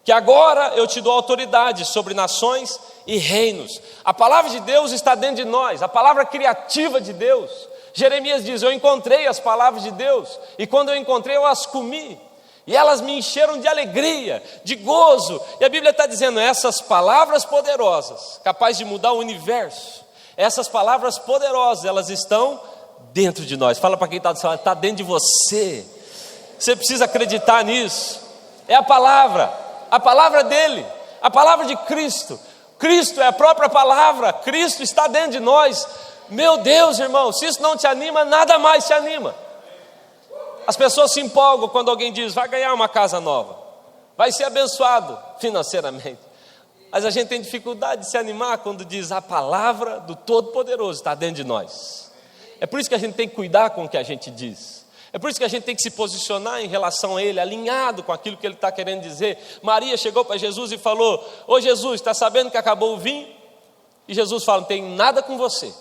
que agora eu te dou autoridade sobre nações e reinos. A palavra de Deus está dentro de nós, a palavra criativa de Deus. Jeremias diz, eu encontrei as palavras de Deus, e quando eu encontrei eu as comi, e elas me encheram de alegria, de gozo. E a Bíblia está dizendo, essas palavras poderosas, capazes de mudar o universo, essas palavras poderosas, elas estão dentro de nós. Fala para quem está do seu lado, está dentro de você. Você precisa acreditar nisso. É a palavra dele, a palavra de Cristo. Cristo é a própria palavra, Cristo está dentro de nós. Meu Deus, irmão, se isso não te anima, nada mais te anima. As pessoas se empolgam quando alguém diz, vai ganhar uma casa nova, vai ser abençoado financeiramente. Mas a gente tem dificuldade de se animar quando diz, a palavra do Todo-Poderoso está dentro de nós. É por isso que a gente tem que cuidar com o que a gente diz. É por isso que a gente tem que se posicionar em relação a Ele, alinhado com aquilo que Ele está querendo dizer. Maria chegou para Jesus e falou, ô Jesus, está sabendo que acabou o vinho? E Jesus fala, não tem nada com você.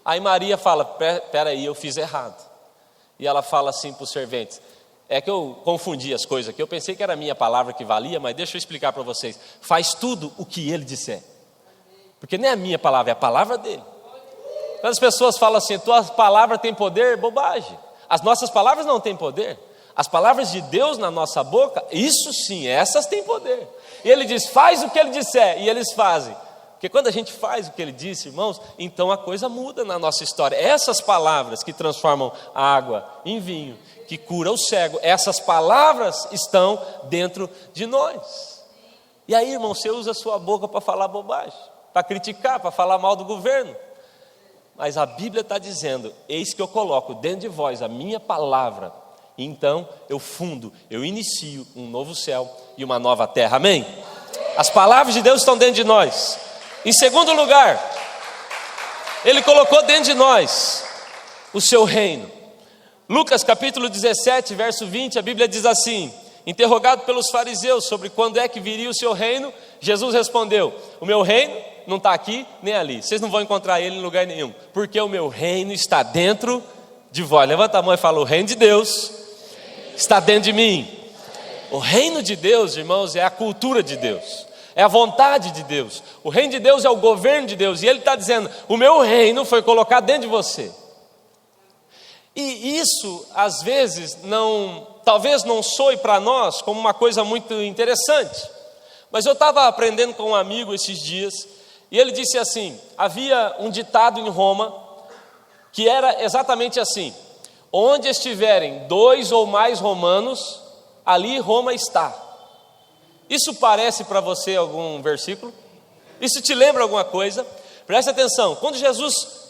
Aí Maria fala, peraí, eu fiz errado. E ela fala assim para os serventes, é que eu confundi as coisas aqui, eu pensei que era a minha palavra que valia, mas deixa eu explicar para vocês, faz tudo o que Ele disser. Porque nem é a minha palavra, é a palavra dele. Quando as pessoas falam assim, tua palavra tem poder, bobagem. As nossas palavras não têm poder. As palavras de Deus na nossa boca, isso sim, essas têm poder. E Ele diz, faz o que Ele disser, e eles fazem. Porque quando a gente faz o que Ele disse, irmãos, então a coisa muda na nossa história. Essas palavras que transformam a água em vinho, que cura o cego, essas palavras estão dentro de nós. E aí, irmão, você usa a sua boca para falar bobagem, para criticar, para falar mal do governo. Mas a Bíblia está dizendo, eis que eu coloco dentro de vós a minha palavra, e então eu fundo, eu inicio um novo céu e uma nova terra, amém? As palavras de Deus estão dentro de nós. Em segundo lugar, Ele colocou dentro de nós o seu reino. Lucas capítulo 17, verso 20, a Bíblia diz assim, interrogado pelos fariseus sobre quando é que viria o seu reino, Jesus respondeu, o meu reino não está aqui nem ali, vocês não vão encontrar ele em lugar nenhum, porque o meu reino está dentro de vós. Levanta a mão e fala, o reino de Deus está dentro de mim. O reino de Deus, irmãos, é a cultura de Deus, é a vontade de Deus. O reino de Deus é o governo de Deus, e Ele está dizendo, o meu reino foi colocado dentro de você. E isso, às vezes, talvez não soe para nós como uma coisa muito interessante, mas eu estava aprendendo com um amigo esses dias, e ele disse assim, havia um ditado em Roma, que era exatamente assim, onde estiverem 2 ou mais romanos, ali Roma está. Isso parece para você algum versículo? Isso te lembra alguma coisa? Preste atenção, quando Jesus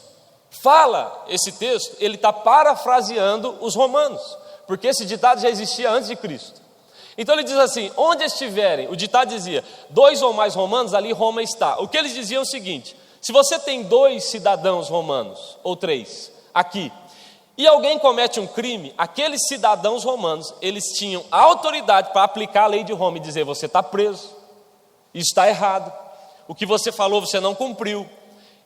fala esse texto, ele está parafraseando os romanos, porque esse ditado já existia antes de Cristo. Então ele diz assim, onde estiverem, o ditado dizia, 2 ou mais romanos, ali Roma está. O que eles diziam é o seguinte, se você tem 2 cidadãos romanos, ou 3, aqui, e alguém comete um crime, aqueles cidadãos romanos, eles tinham autoridade para aplicar a lei de Roma e dizer: você está preso, isso está errado, o que você falou você não cumpriu.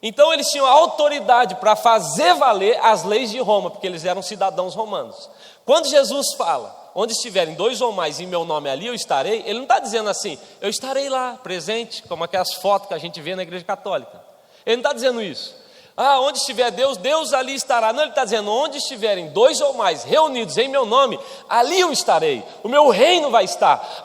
Então eles tinham autoridade para fazer valer as leis de Roma, porque eles eram cidadãos romanos. Quando Jesus fala: onde estiverem 2 ou mais em meu nome, ali eu estarei, ele não está dizendo assim: eu estarei lá, presente, como aquelas fotos que a gente vê na igreja católica. Ele não está dizendo isso. Onde estiver Deus, Deus ali estará. Não, ele está dizendo: onde estiverem 2 ou mais reunidos em meu nome, ali eu estarei. O meu reino vai estar,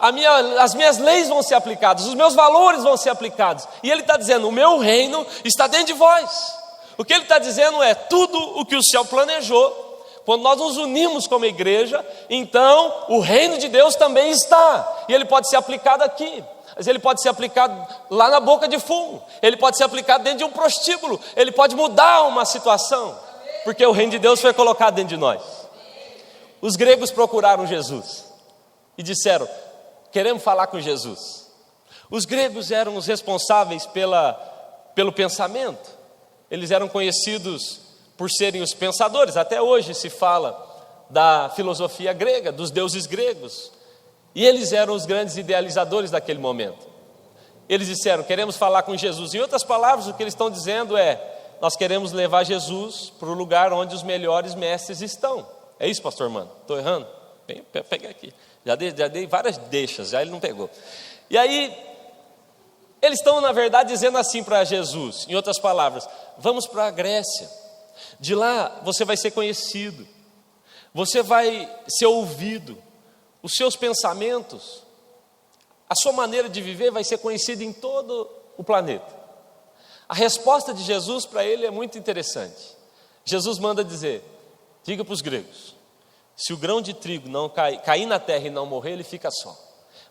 as minhas leis vão ser aplicadas, os meus valores vão ser aplicados. E ele está dizendo: o meu reino está dentro de vós. O que ele está dizendo é: tudo o que o céu planejou, quando nós nos unimos como igreja, então o reino de Deus também está. E ele pode ser aplicado aqui, mas ele pode ser aplicado lá na boca de fumo, ele pode ser aplicado dentro de um prostíbulo, ele pode mudar uma situação, porque o reino de Deus foi colocado dentro de nós. Os gregos procuraram Jesus e disseram: queremos falar com Jesus. Os gregos eram os responsáveis pelo pensamento, eles eram conhecidos por serem os pensadores. Até hoje se fala da filosofia grega, dos deuses gregos. E eles eram os grandes idealizadores daquele momento. Eles disseram: queremos falar com Jesus. Em outras palavras, o que eles estão dizendo é: nós queremos levar Jesus para o lugar onde os melhores mestres estão. É isso, pastor Mano? Estou errando? Pega aqui. Já dei várias deixas, já ele não pegou. E aí, eles estão na verdade dizendo assim para Jesus, em outras palavras: vamos para a Grécia. De lá você vai ser conhecido, você vai ser ouvido, os seus pensamentos, a sua maneira de viver vai ser conhecida em todo o planeta. A resposta de Jesus para ele é muito interessante. Jesus manda dizer: diga para os gregos, se o grão de trigo não cair na terra e não morrer, ele fica só.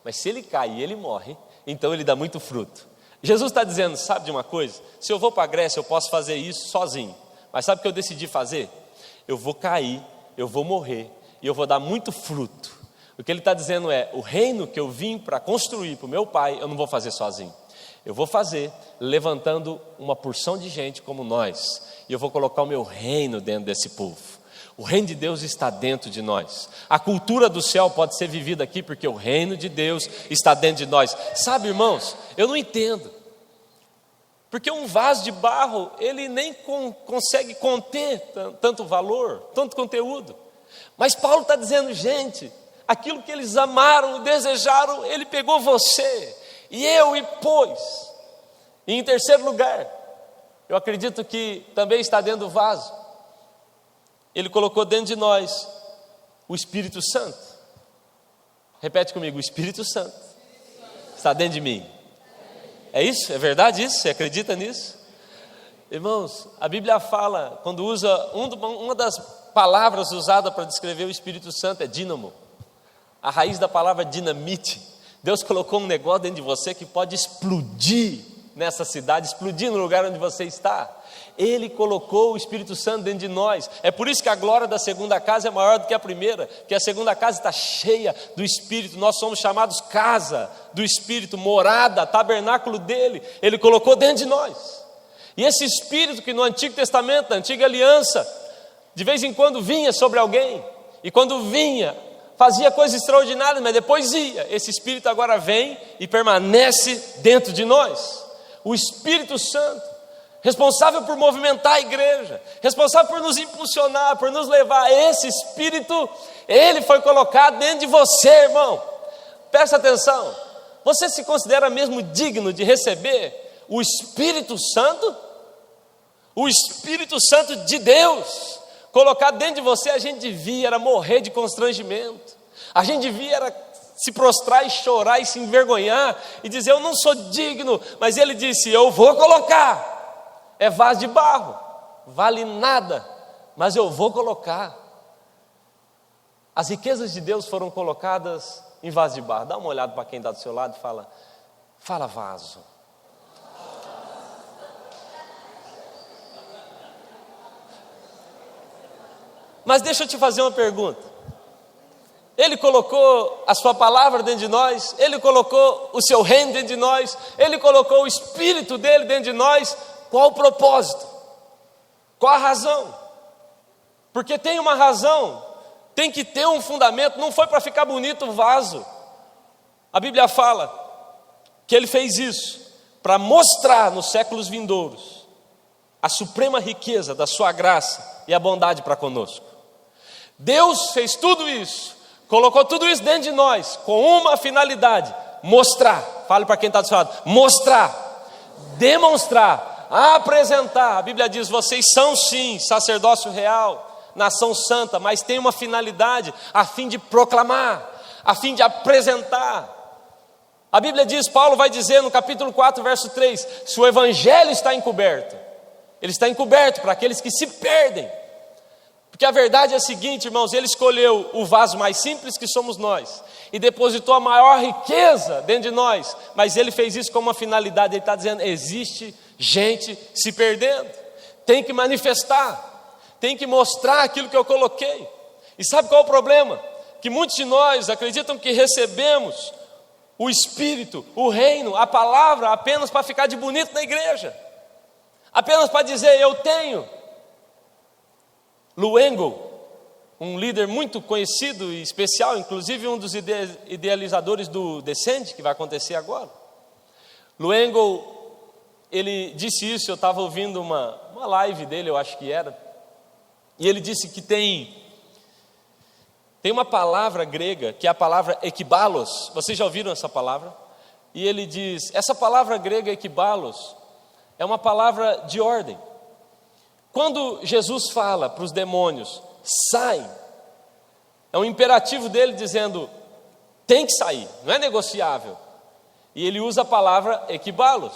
Mas se ele cai e ele morre, então ele dá muito fruto. Jesus está dizendo: sabe de uma coisa? Se eu vou para a Grécia, eu posso fazer isso sozinho. Mas sabe o que eu decidi fazer? Eu vou cair, eu vou morrer e eu vou dar muito fruto. O que ele está dizendo é: o reino que eu vim para construir para o meu pai, eu não vou fazer sozinho. Eu vou fazer levantando uma porção de gente como nós. E eu vou colocar o meu reino dentro desse povo. O reino de Deus está dentro de nós. A cultura do céu pode ser vivida aqui porque o reino de Deus está dentro de nós. Sabe, irmãos, eu não entendo. Porque um vaso de barro, ele nem consegue conter tanto valor, tanto conteúdo. Mas Paulo está dizendo: gente, aquilo que eles amaram, desejaram, ele pegou você e eu e pôs. E em terceiro lugar, eu acredito que também está dentro do vaso, ele colocou dentro de nós o Espírito Santo. Repete comigo: o Espírito Santo está dentro de mim. É isso? É verdade isso? Você acredita nisso? Irmãos, a Bíblia fala, quando usa, uma das palavras usadas para descrever o Espírito Santo é dínamo. A raiz da palavra dinamite. Deus colocou um negócio dentro de você que pode explodir nessa cidade, explodir no lugar onde você está. Ele colocou o Espírito Santo dentro de nós. É por isso que a glória da segunda casa é maior do que a primeira, que a segunda casa está cheia do Espírito. Nós somos chamados casa do Espírito, morada, tabernáculo dele. Ele colocou dentro de nós. E esse Espírito que no Antigo Testamento, na Antiga Aliança, de vez em quando vinha sobre alguém, e quando vinha, fazia coisas extraordinárias, mas depois ia. Esse Espírito agora vem e permanece dentro de nós. O Espírito Santo, responsável por movimentar a igreja, responsável por nos impulsionar, por nos levar. Esse Espírito, ele foi colocado dentro de você, irmão. Presta atenção. Você se considera mesmo digno de receber o Espírito Santo? O Espírito Santo de Deus colocado dentro de você. A gente devia era morrer de constrangimento. A gente devia era se prostrar e chorar e se envergonhar e dizer: eu não sou digno. Mas ele disse: eu vou colocar. É vaso de barro, vale nada, mas eu vou colocar. As riquezas de Deus foram colocadas em vaso de barro. Dá uma olhada para quem está do seu lado e fala vaso. Mas deixa eu te fazer uma pergunta. Ele colocou a sua palavra dentro de nós, ele colocou o seu reino dentro de nós, ele colocou o Espírito dele dentro de nós. Qual o propósito? Qual a razão? Porque tem uma razão, tem que ter um fundamento, não foi para ficar bonito o vaso. A Bíblia fala que ele fez isso para mostrar nos séculos vindouros a suprema riqueza da sua graça e a bondade para conosco. Deus fez tudo isso, colocou tudo isso dentro de nós, com uma finalidade: mostrar. Fale para quem está do seu lado: mostrar, demonstrar, apresentar. A Bíblia diz: vocês são sim sacerdócio real, nação santa, mas tem uma finalidade, a fim de proclamar, a fim de apresentar. A Bíblia diz, Paulo vai dizer no capítulo 4, verso 3, se o evangelho está encoberto, ele está encoberto para aqueles que se perdem. Porque a verdade é a seguinte, irmãos: ele escolheu o vaso mais simples, que somos nós, e depositou a maior riqueza dentro de nós, mas ele fez isso com uma finalidade. Ele está dizendo: existe gente se perdendo, tem que manifestar, tem que mostrar aquilo que eu coloquei. E sabe qual é o problema? Que muitos de nós acreditam que recebemos o Espírito, o reino, a palavra apenas para ficar de bonito na igreja, apenas para dizer eu tenho. Lou Engle, um líder muito conhecido e especial, inclusive um dos idealizadores do Descende, que vai acontecer agora. Lou Engle, ele disse isso, eu estava ouvindo uma live dele, eu acho que era, e ele disse que tem uma palavra grega, que é a palavra ekibalos. Vocês já ouviram essa palavra? E ele diz, essa palavra grega ekibalos é uma palavra de ordem. Quando Jesus fala para os demônios, sai, é um imperativo dele dizendo, tem que sair, não é negociável. E ele usa a palavra ekibalos.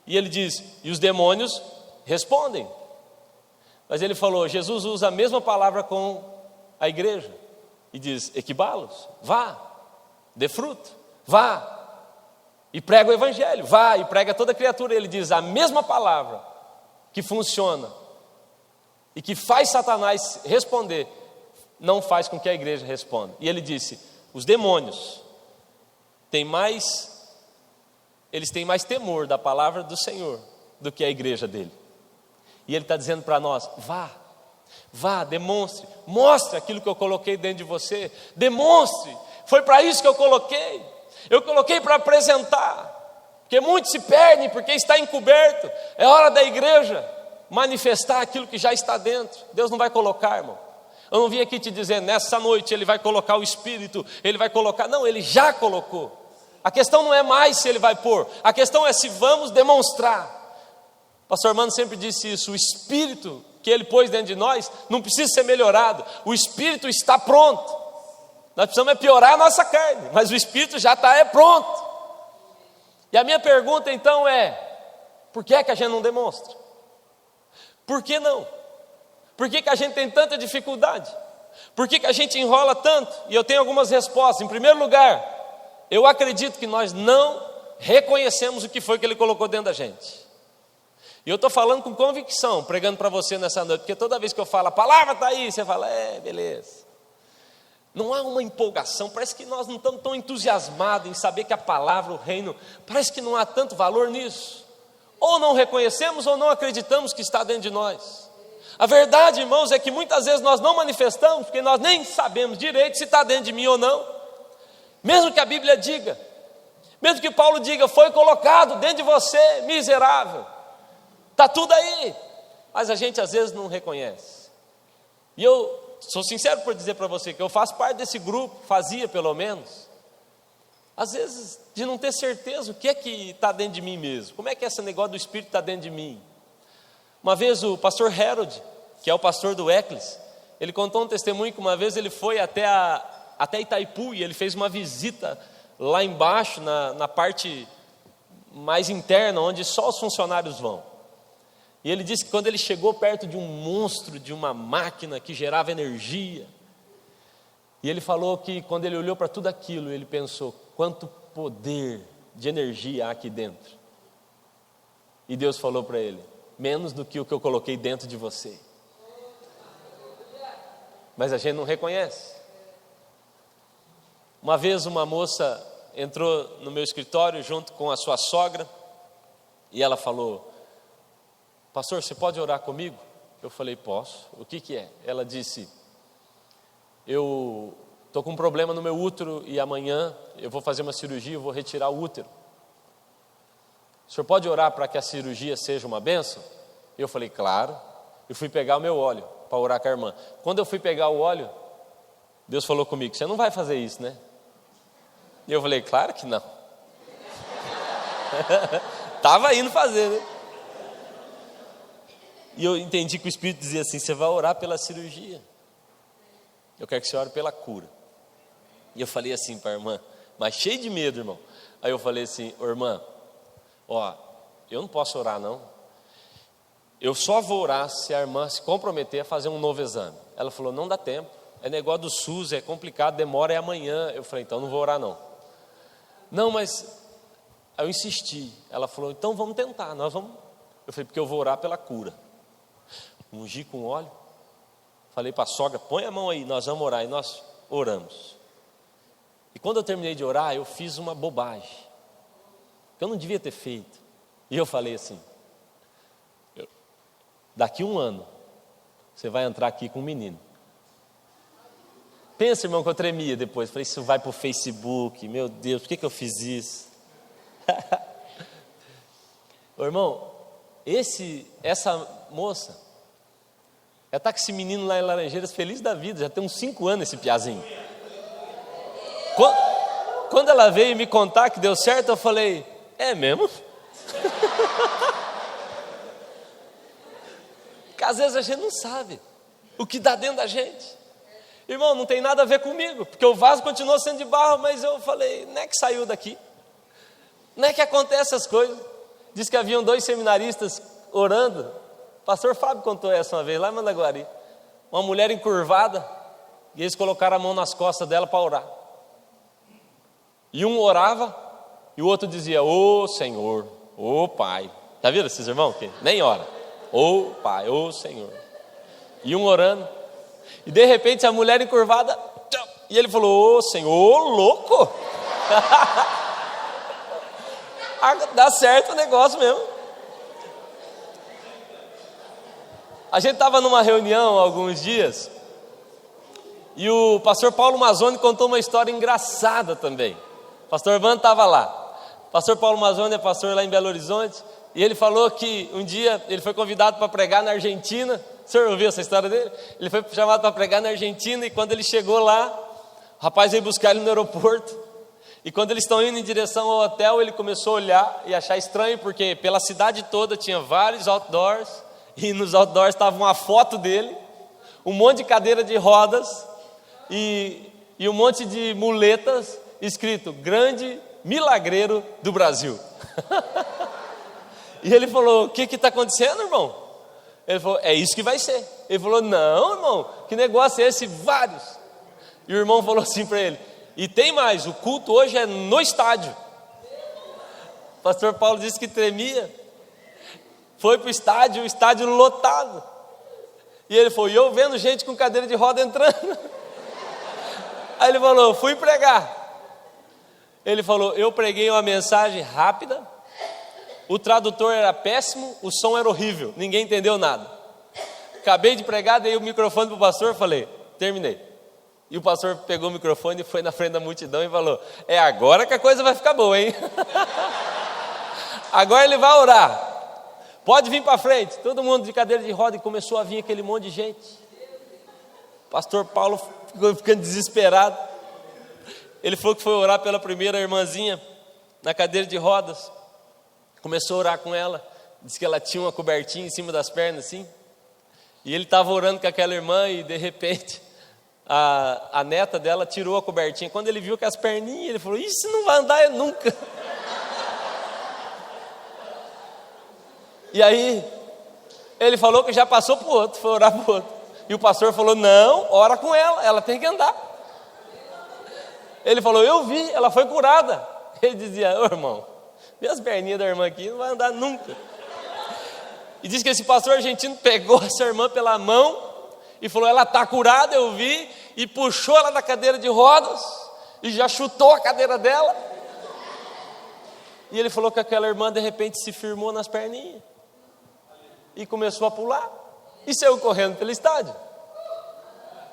E ele diz, e os demônios respondem. Mas ele falou, Jesus usa a mesma palavra com a igreja e diz, ekibalos, vá, dê fruto, vá e prega o evangelho, vá e prega toda criatura. Ele diz a mesma palavra que funciona e que faz Satanás responder, não faz com que a igreja responda. E ele disse, os demônios eles têm mais temor da palavra do Senhor do que a igreja dele. E ele está dizendo para nós, vá, demonstre, mostre aquilo que eu coloquei dentro de você, demonstre, foi para isso que eu coloquei para apresentar, porque muitos se perdem porque está encoberto. É hora da igreja manifestar aquilo que já está dentro. Deus não vai colocar, irmão. Eu não vim aqui te dizer, nessa noite ele vai colocar o Espírito, ele vai colocar, não, ele já colocou. A questão não é mais se ele vai pôr, a questão é se vamos demonstrar. O pastor Armando sempre disse isso, o Espírito que ele pôs dentro de nós não precisa ser melhorado, o Espírito está pronto. Nós precisamos piorar a nossa carne, mas o Espírito já está pronto. E a minha pergunta então é, por que é que a gente não demonstra? Por que não? Por que que a gente tem tanta dificuldade? Por que que a gente enrola tanto? E eu tenho algumas respostas. Em primeiro lugar, eu acredito que nós não reconhecemos o que foi que ele colocou dentro da gente. E eu estou falando com convicção, pregando para você nessa noite, porque toda vez que eu falo, a palavra está aí, você fala, beleza. Não há uma empolgação, parece que nós não estamos tão entusiasmados em saber que a palavra, o reino, parece que não há tanto valor nisso. Ou não reconhecemos ou não acreditamos que está dentro de nós. A verdade, irmãos, é que muitas vezes nós não manifestamos, porque nós nem sabemos direito se está dentro de mim ou não. Mesmo que a Bíblia diga, mesmo que Paulo diga, foi colocado dentro de você, miserável. Está tudo aí, mas a gente às vezes não reconhece. E eu sou sincero por dizer para você que eu faço parte desse grupo, fazia pelo menos, às vezes de não ter certeza o que é que está dentro de mim mesmo. Como é que esse negócio do Espírito está dentro de mim? Uma vez o pastor Harold, que é o pastor do Eclis, ele contou um testemunho que uma vez ele foi até Itaipu e ele fez uma visita lá embaixo, na parte mais interna, onde só os funcionários vão. E ele disse que quando ele chegou perto de um monstro, de uma máquina que gerava energia, e ele falou que quando ele olhou para tudo aquilo, ele pensou, quanto poder de energia há aqui dentro. E Deus falou para ele, menos do que o que eu coloquei dentro de você. Mas a gente não reconhece. Uma vez uma moça entrou no meu escritório junto com a sua sogra, e ela falou, pastor, você pode orar comigo? Eu falei, posso. O que é? Ela disse, eu estou com um problema no meu útero e amanhã eu vou fazer uma cirurgia, eu vou retirar o útero. O senhor pode orar para que a cirurgia seja uma bênção? Eu falei, claro. Eu fui pegar o meu óleo para orar com a irmã. Quando eu fui pegar o óleo, Deus falou comigo, você não vai fazer isso, né? E eu falei, claro que não. Estava indo fazer, né? E eu entendi que o Espírito dizia assim, você vai orar pela cirurgia. Eu quero que você ore pela cura. E eu falei assim para a irmã, mas cheio de medo, irmão. Aí eu falei assim, irmã, ó, eu não posso orar não. Eu só vou orar se a irmã se comprometer a fazer um novo exame. Ela falou, não dá tempo, é negócio do SUS, é complicado, demora, é amanhã. Eu falei, então não vou orar não. Não, mas eu insisti. Ela falou, então vamos tentar, nós vamos. Eu falei, porque eu vou orar pela cura. Ungi com óleo. Falei para a sogra, põe a mão aí, nós vamos orar. E nós oramos. E quando eu terminei de orar, eu fiz uma bobagem, que eu não devia ter feito. E eu falei assim, daqui 1 ano, você vai entrar aqui com um menino. Pensa, irmão, que eu tremia depois. Falei, isso vai para o Facebook, meu Deus, por que eu fiz isso? Ô, irmão, essa moça, ela está com esse menino lá em Laranjeiras, feliz da vida, já tem uns 5 anos esse piazinho. Quando ela veio me contar que deu certo, eu falei, é mesmo? Porque às vezes a gente não sabe o que dá dentro da gente. Irmão, não tem nada a ver comigo, porque o vaso continuou sendo de barro, mas eu falei, não é que saiu daqui, não é que acontece as coisas. Diz que haviam 2 seminaristas orando, o pastor Fábio contou essa uma vez, lá em Mandaguari, uma mulher encurvada, e eles colocaram a mão nas costas dela para orar, e um orava, e o outro dizia, ô Senhor, ô Pai, tá vendo esses irmãos que nem ora, ô Pai, ô Senhor, e um orando, e de repente a mulher encurvada, e ele falou, ô Senhor, ô louco, dá certo o negócio mesmo. A gente estava numa reunião há alguns dias, e o pastor Paulo Mazzoni contou uma história engraçada também. O pastor Van estava lá. O pastor Paulo Mazzoni é pastor lá em Belo Horizonte, e ele falou que um dia ele foi convidado para pregar na Argentina. O senhor ouviu essa história dele? Ele foi chamado para pregar na Argentina, e quando ele chegou lá, o rapaz veio buscar ele no aeroporto, e quando eles estão indo em direção ao hotel, ele começou a olhar e achar estranho, porque pela cidade toda tinha vários outdoors, e nos outdoors estava uma foto dele, um monte de cadeira de rodas, e um monte de muletas, escrito, grande milagreiro do Brasil. E ele falou, o que está acontecendo, irmão? Ele falou, é isso que vai ser. Ele falou, não, irmão, que negócio é esse? Vários. E o irmão falou assim para ele, e tem mais, o culto hoje é no estádio. O pastor Paulo disse que tremia, foi para o estádio lotado, e ele falou, e eu vendo gente com cadeira de roda entrando. Aí ele falou, fui pregar. Ele falou, eu preguei uma mensagem rápida, o tradutor era péssimo, o som era horrível, ninguém entendeu nada. Acabei de pregar, dei o microfone para o pastor, falei, terminei. E o pastor pegou o microfone e foi na frente da multidão e falou, é agora que a coisa vai ficar boa, hein? Agora ele vai orar, pode vir para frente. Todo mundo de cadeira de roda, e começou a vir aquele monte de gente. O pastor Paulo ficou ficando desesperado. Ele falou que foi orar pela primeira irmãzinha na cadeira de rodas, começou a orar com ela, disse que ela tinha uma cobertinha em cima das pernas assim, e ele estava orando com aquela irmã, e de repente a neta dela tirou a cobertinha. Quando ele viu que as perninhas, ele falou, isso não vai andar nunca. E aí ele falou que já passou para o outro, foi orar para o outro, e o pastor falou, não, ora com ela tem que andar. Ele falou, eu vi, ela foi curada. Ele dizia, ô irmão, vê as perninhas da irmã aqui, não vai andar nunca. E diz que esse pastor argentino pegou essa irmã pela mão e falou, ela está curada, eu vi, e puxou ela da cadeira de rodas, e já chutou a cadeira dela. E ele falou que aquela irmã de repente se firmou nas perninhas, e começou a pular, e saiu correndo pelo estádio.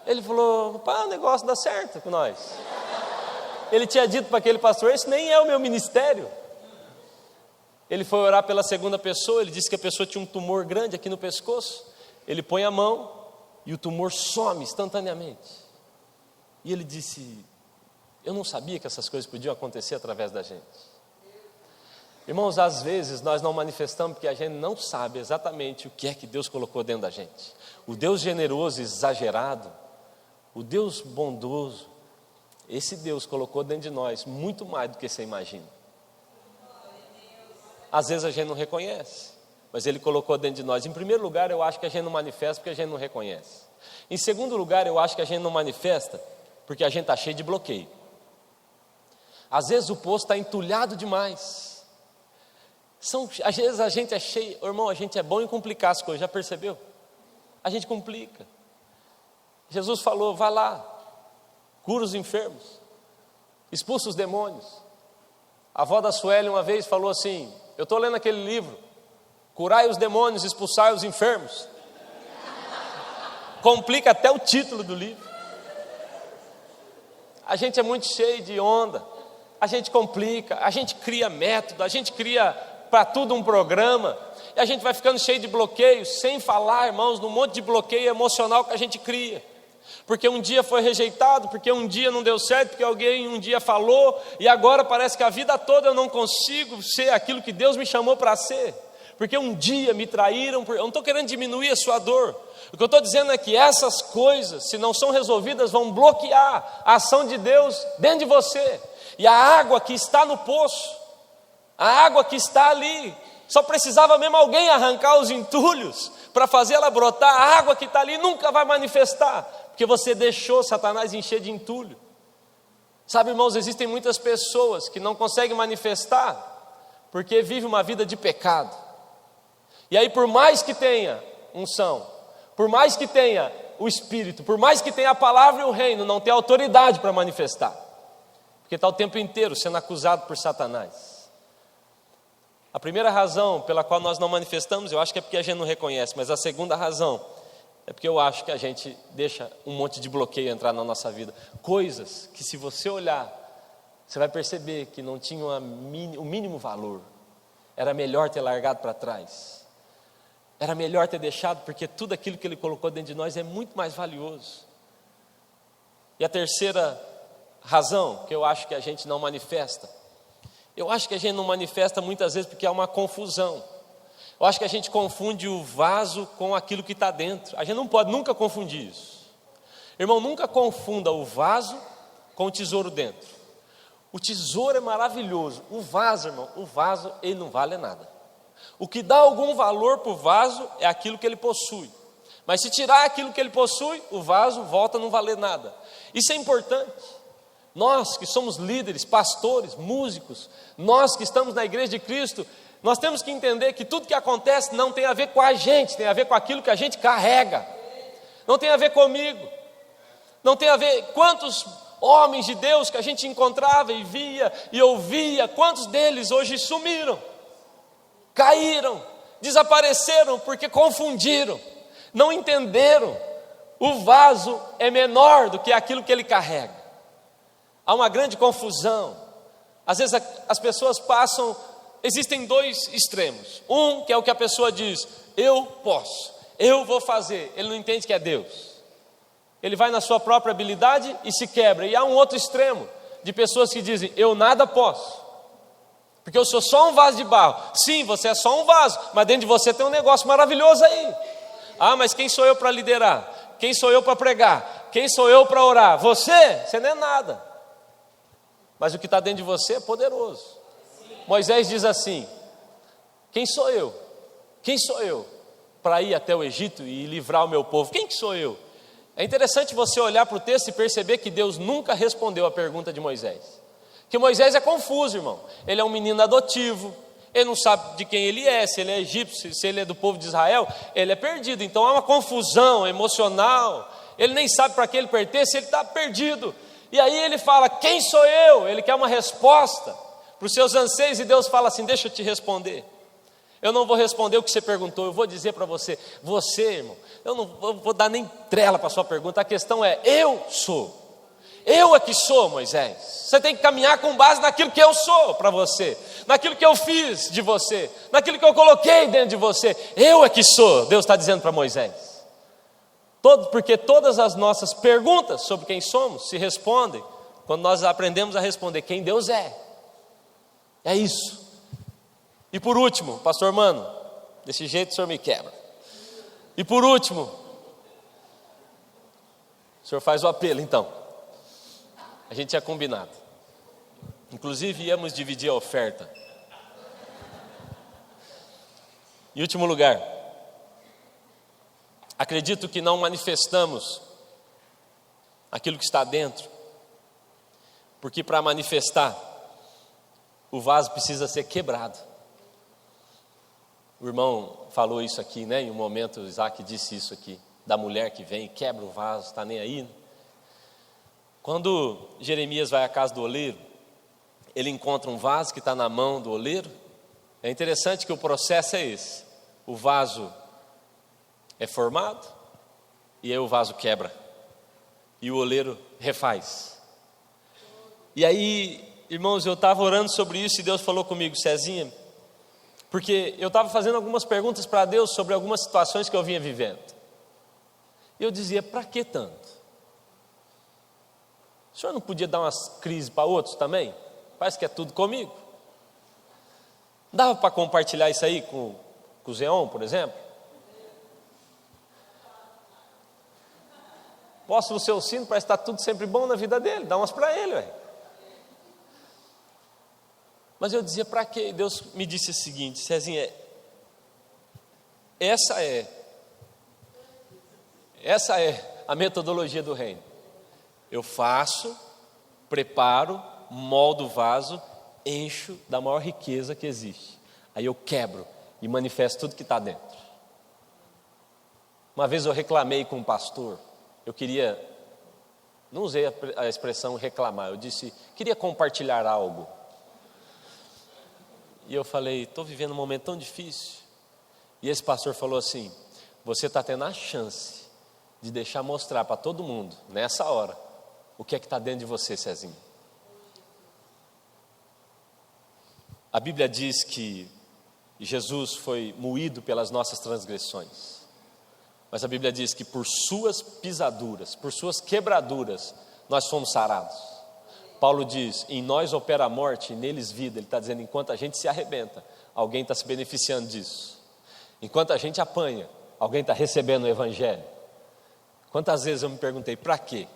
Ele falou: pá, o negócio dá certo com nós. Ele tinha dito para aquele pastor: esse nem é o meu ministério. Ele foi orar pela segunda pessoa, ele disse que a pessoa tinha um tumor grande aqui no pescoço. Ele põe a mão e o tumor some instantaneamente. E ele disse: eu não sabia que essas coisas podiam acontecer através da gente. Irmãos, às vezes nós não manifestamos porque a gente não sabe exatamente o que é que Deus colocou dentro da gente. O Deus generoso, exagerado, o Deus bondoso, esse Deus colocou dentro de nós muito mais do que você imagina. Às vezes a gente não reconhece, mas Ele colocou dentro de nós. Em primeiro lugar, eu acho que a gente não manifesta porque a gente não reconhece. Em segundo lugar, eu acho que a gente não manifesta porque a gente está cheio de bloqueio. Às vezes o poço está entulhado demais. Às vezes a gente é cheio, irmão, a gente é bom em complicar as coisas, já percebeu? A gente complica. Jesus falou: vai lá, cura os enfermos, expulsa os demônios. A avó da Sueli uma vez falou assim: eu estou lendo aquele livro, curai os demônios, expulsai os enfermos. Complica até o título do livro. A gente é muito cheio de onda, a gente complica, a gente cria método, a gente cria para tudo um programa, e a gente vai ficando cheio de bloqueios, sem falar, irmãos, num monte de bloqueio emocional que a gente cria. Porque um dia foi rejeitado, porque um dia não deu certo, porque alguém um dia falou, e agora parece que a vida toda eu não consigo ser aquilo que Deus me chamou para ser, porque um dia me traíram. Eu não estou querendo diminuir a sua dor, o que eu estou dizendo é que essas coisas, se não são resolvidas, vão bloquear a ação de Deus dentro de você. E a água que está no poço, a água que está ali, só precisava mesmo alguém arrancar os entulhos para fazer ela brotar. A água que está ali nunca vai manifestar, porque você deixou Satanás encher de entulho. Sabe, irmãos, existem muitas pessoas que não conseguem manifestar porque vivem uma vida de pecado. E aí, por mais que tenha unção, por mais que tenha o Espírito, por mais que tenha a palavra e o reino, não tem autoridade para manifestar, porque está o tempo inteiro sendo acusado por Satanás. A primeira razão pela qual nós não manifestamos, eu acho que é porque a gente não reconhece, mas a segunda razão é porque eu acho que a gente deixa um monte de bloqueio entrar na nossa vida. Coisas que, se você olhar, você vai perceber que não tinham o mínimo valor. Era melhor ter largado para trás. Era melhor ter deixado, porque tudo aquilo que Ele colocou dentro de nós é muito mais valioso. E a terceira razão que eu acho que a gente não manifesta, eu acho que a gente não manifesta muitas vezes porque há uma confusão. Eu acho que a gente confunde o vaso com aquilo que está dentro. A gente não pode nunca confundir isso. Irmão, nunca confunda o vaso com o tesouro dentro. O tesouro é maravilhoso. O vaso, irmão, o vaso, ele não vale nada. O que dá algum valor para o vaso é aquilo que ele possui. Mas se tirar aquilo que ele possui, o vaso volta a não valer nada. Isso é importante. Nós que somos líderes, pastores, músicos, nós que estamos na igreja de Cristo, nós temos que entender que tudo que acontece não tem a ver com a gente, tem a ver com aquilo que a gente carrega. Não tem a ver comigo. Não tem a ver quantos homens de Deus que a gente encontrava e via e ouvia, quantos deles hoje sumiram, caíram, desapareceram porque confundiram, não entenderam. O vaso é menor do que aquilo que ele carrega. Há uma grande confusão. Às vezes as pessoas passam. Existem dois extremos. Um que é o que a pessoa diz: eu posso, eu vou fazer. Ele não entende que é Deus. Ele vai na sua própria habilidade e se quebra. E há um outro extremo de pessoas que dizem: eu nada posso, porque eu sou só um vaso de barro. Sim, você é só um vaso, mas dentro de você tem um negócio maravilhoso aí. Ah, mas quem sou eu para liderar? Quem sou eu para pregar? Quem sou eu para orar? Você não é nada. Mas o que está dentro de você é poderoso. Moisés diz assim: quem sou eu? Quem sou eu para ir até o Egito e livrar o meu povo? Quem que sou eu? É interessante você olhar para o texto e perceber que Deus nunca respondeu a pergunta de Moisés. Que Moisés é confuso, irmão. Ele é um menino adotivo, ele não sabe de quem ele é, se ele é egípcio, se ele é do povo de Israel, ele é perdido. Então há uma confusão emocional, ele nem sabe para que ele pertence, ele está perdido. E aí ele fala: quem sou eu? Ele quer uma resposta para os seus anseios, e Deus fala assim: deixa eu te responder. Eu não vou responder o que você perguntou, eu vou dizer para você, irmão, eu não vou dar nem trela para a sua pergunta, a questão é, eu sou. Eu é que sou, Moisés. Você tem que caminhar com base naquilo que eu sou para você, naquilo que eu fiz de você, naquilo que eu coloquei dentro de você. Eu é que sou, Deus está dizendo para Moisés. Porque todas as nossas perguntas sobre quem somos se respondem quando nós aprendemos a responder quem Deus é. É isso. E por último, pastor Mano, desse jeito o senhor me quebra. E por último, o senhor faz o apelo então. A gente tinha combinado. Inclusive íamos dividir a oferta. Em último lugar, acredito que não manifestamos aquilo que está dentro, porque para manifestar, o vaso precisa ser quebrado. O irmão falou isso aqui, né? Em um momento o Isaac disse isso aqui, da mulher que vem e quebra o vaso, está nem aí, né? Quando Jeremias vai à casa do oleiro, ele encontra um vaso que está na mão do oleiro. É interessante que o processo é esse. O vaso é formado, e aí o vaso quebra, e o oleiro refaz. E aí, irmãos, eu estava orando sobre isso, e Deus falou comigo, Cezinha, porque eu estava fazendo algumas perguntas para Deus sobre algumas situações que eu vinha vivendo. E eu dizia, para que tanto? O senhor não podia dar umas crises para outros também? Parece que é tudo comigo. Dava para compartilhar isso aí com o Zeon, por exemplo? Posso no seu sino, parece que está tudo sempre bom na vida dele, dá umas para ele, ué. Mas eu dizia, para quê? Deus me disse o seguinte, Cezinha, essa é a metodologia do reino. Eu faço, preparo, moldo o vaso, encho da maior riqueza que existe. Aí eu quebro e manifesto tudo que está dentro. Uma vez eu reclamei com um pastor, não usei a expressão reclamar, eu disse, queria compartilhar algo. E eu falei, estou vivendo um momento tão difícil. E esse pastor falou assim, você está tendo a chance de deixar mostrar para todo mundo, nessa hora, o que é que está dentro de você, Cezinho. A Bíblia diz que Jesus foi moído pelas nossas transgressões. Mas a Bíblia diz que por suas pisaduras, por suas quebraduras, nós fomos sarados. Paulo diz, em nós opera a morte e neles vida. Ele está dizendo, enquanto a gente se arrebenta, alguém está se beneficiando disso. Enquanto a gente apanha, alguém está recebendo o Evangelho. Quantas vezes eu me perguntei, para quê?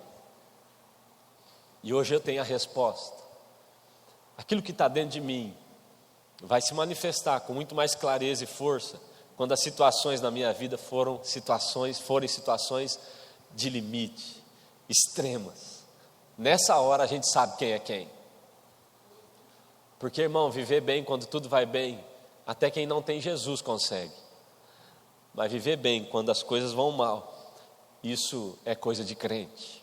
E hoje eu tenho a resposta. Aquilo que está dentro de mim vai se manifestar com muito mais clareza e força quando as situações na minha vida forem situações de limite, extremas. Nessa hora a gente sabe quem é quem. Porque, irmão, viver bem quando tudo vai bem, até quem não tem Jesus consegue. Mas viver bem quando as coisas vão mal, isso é coisa de crente.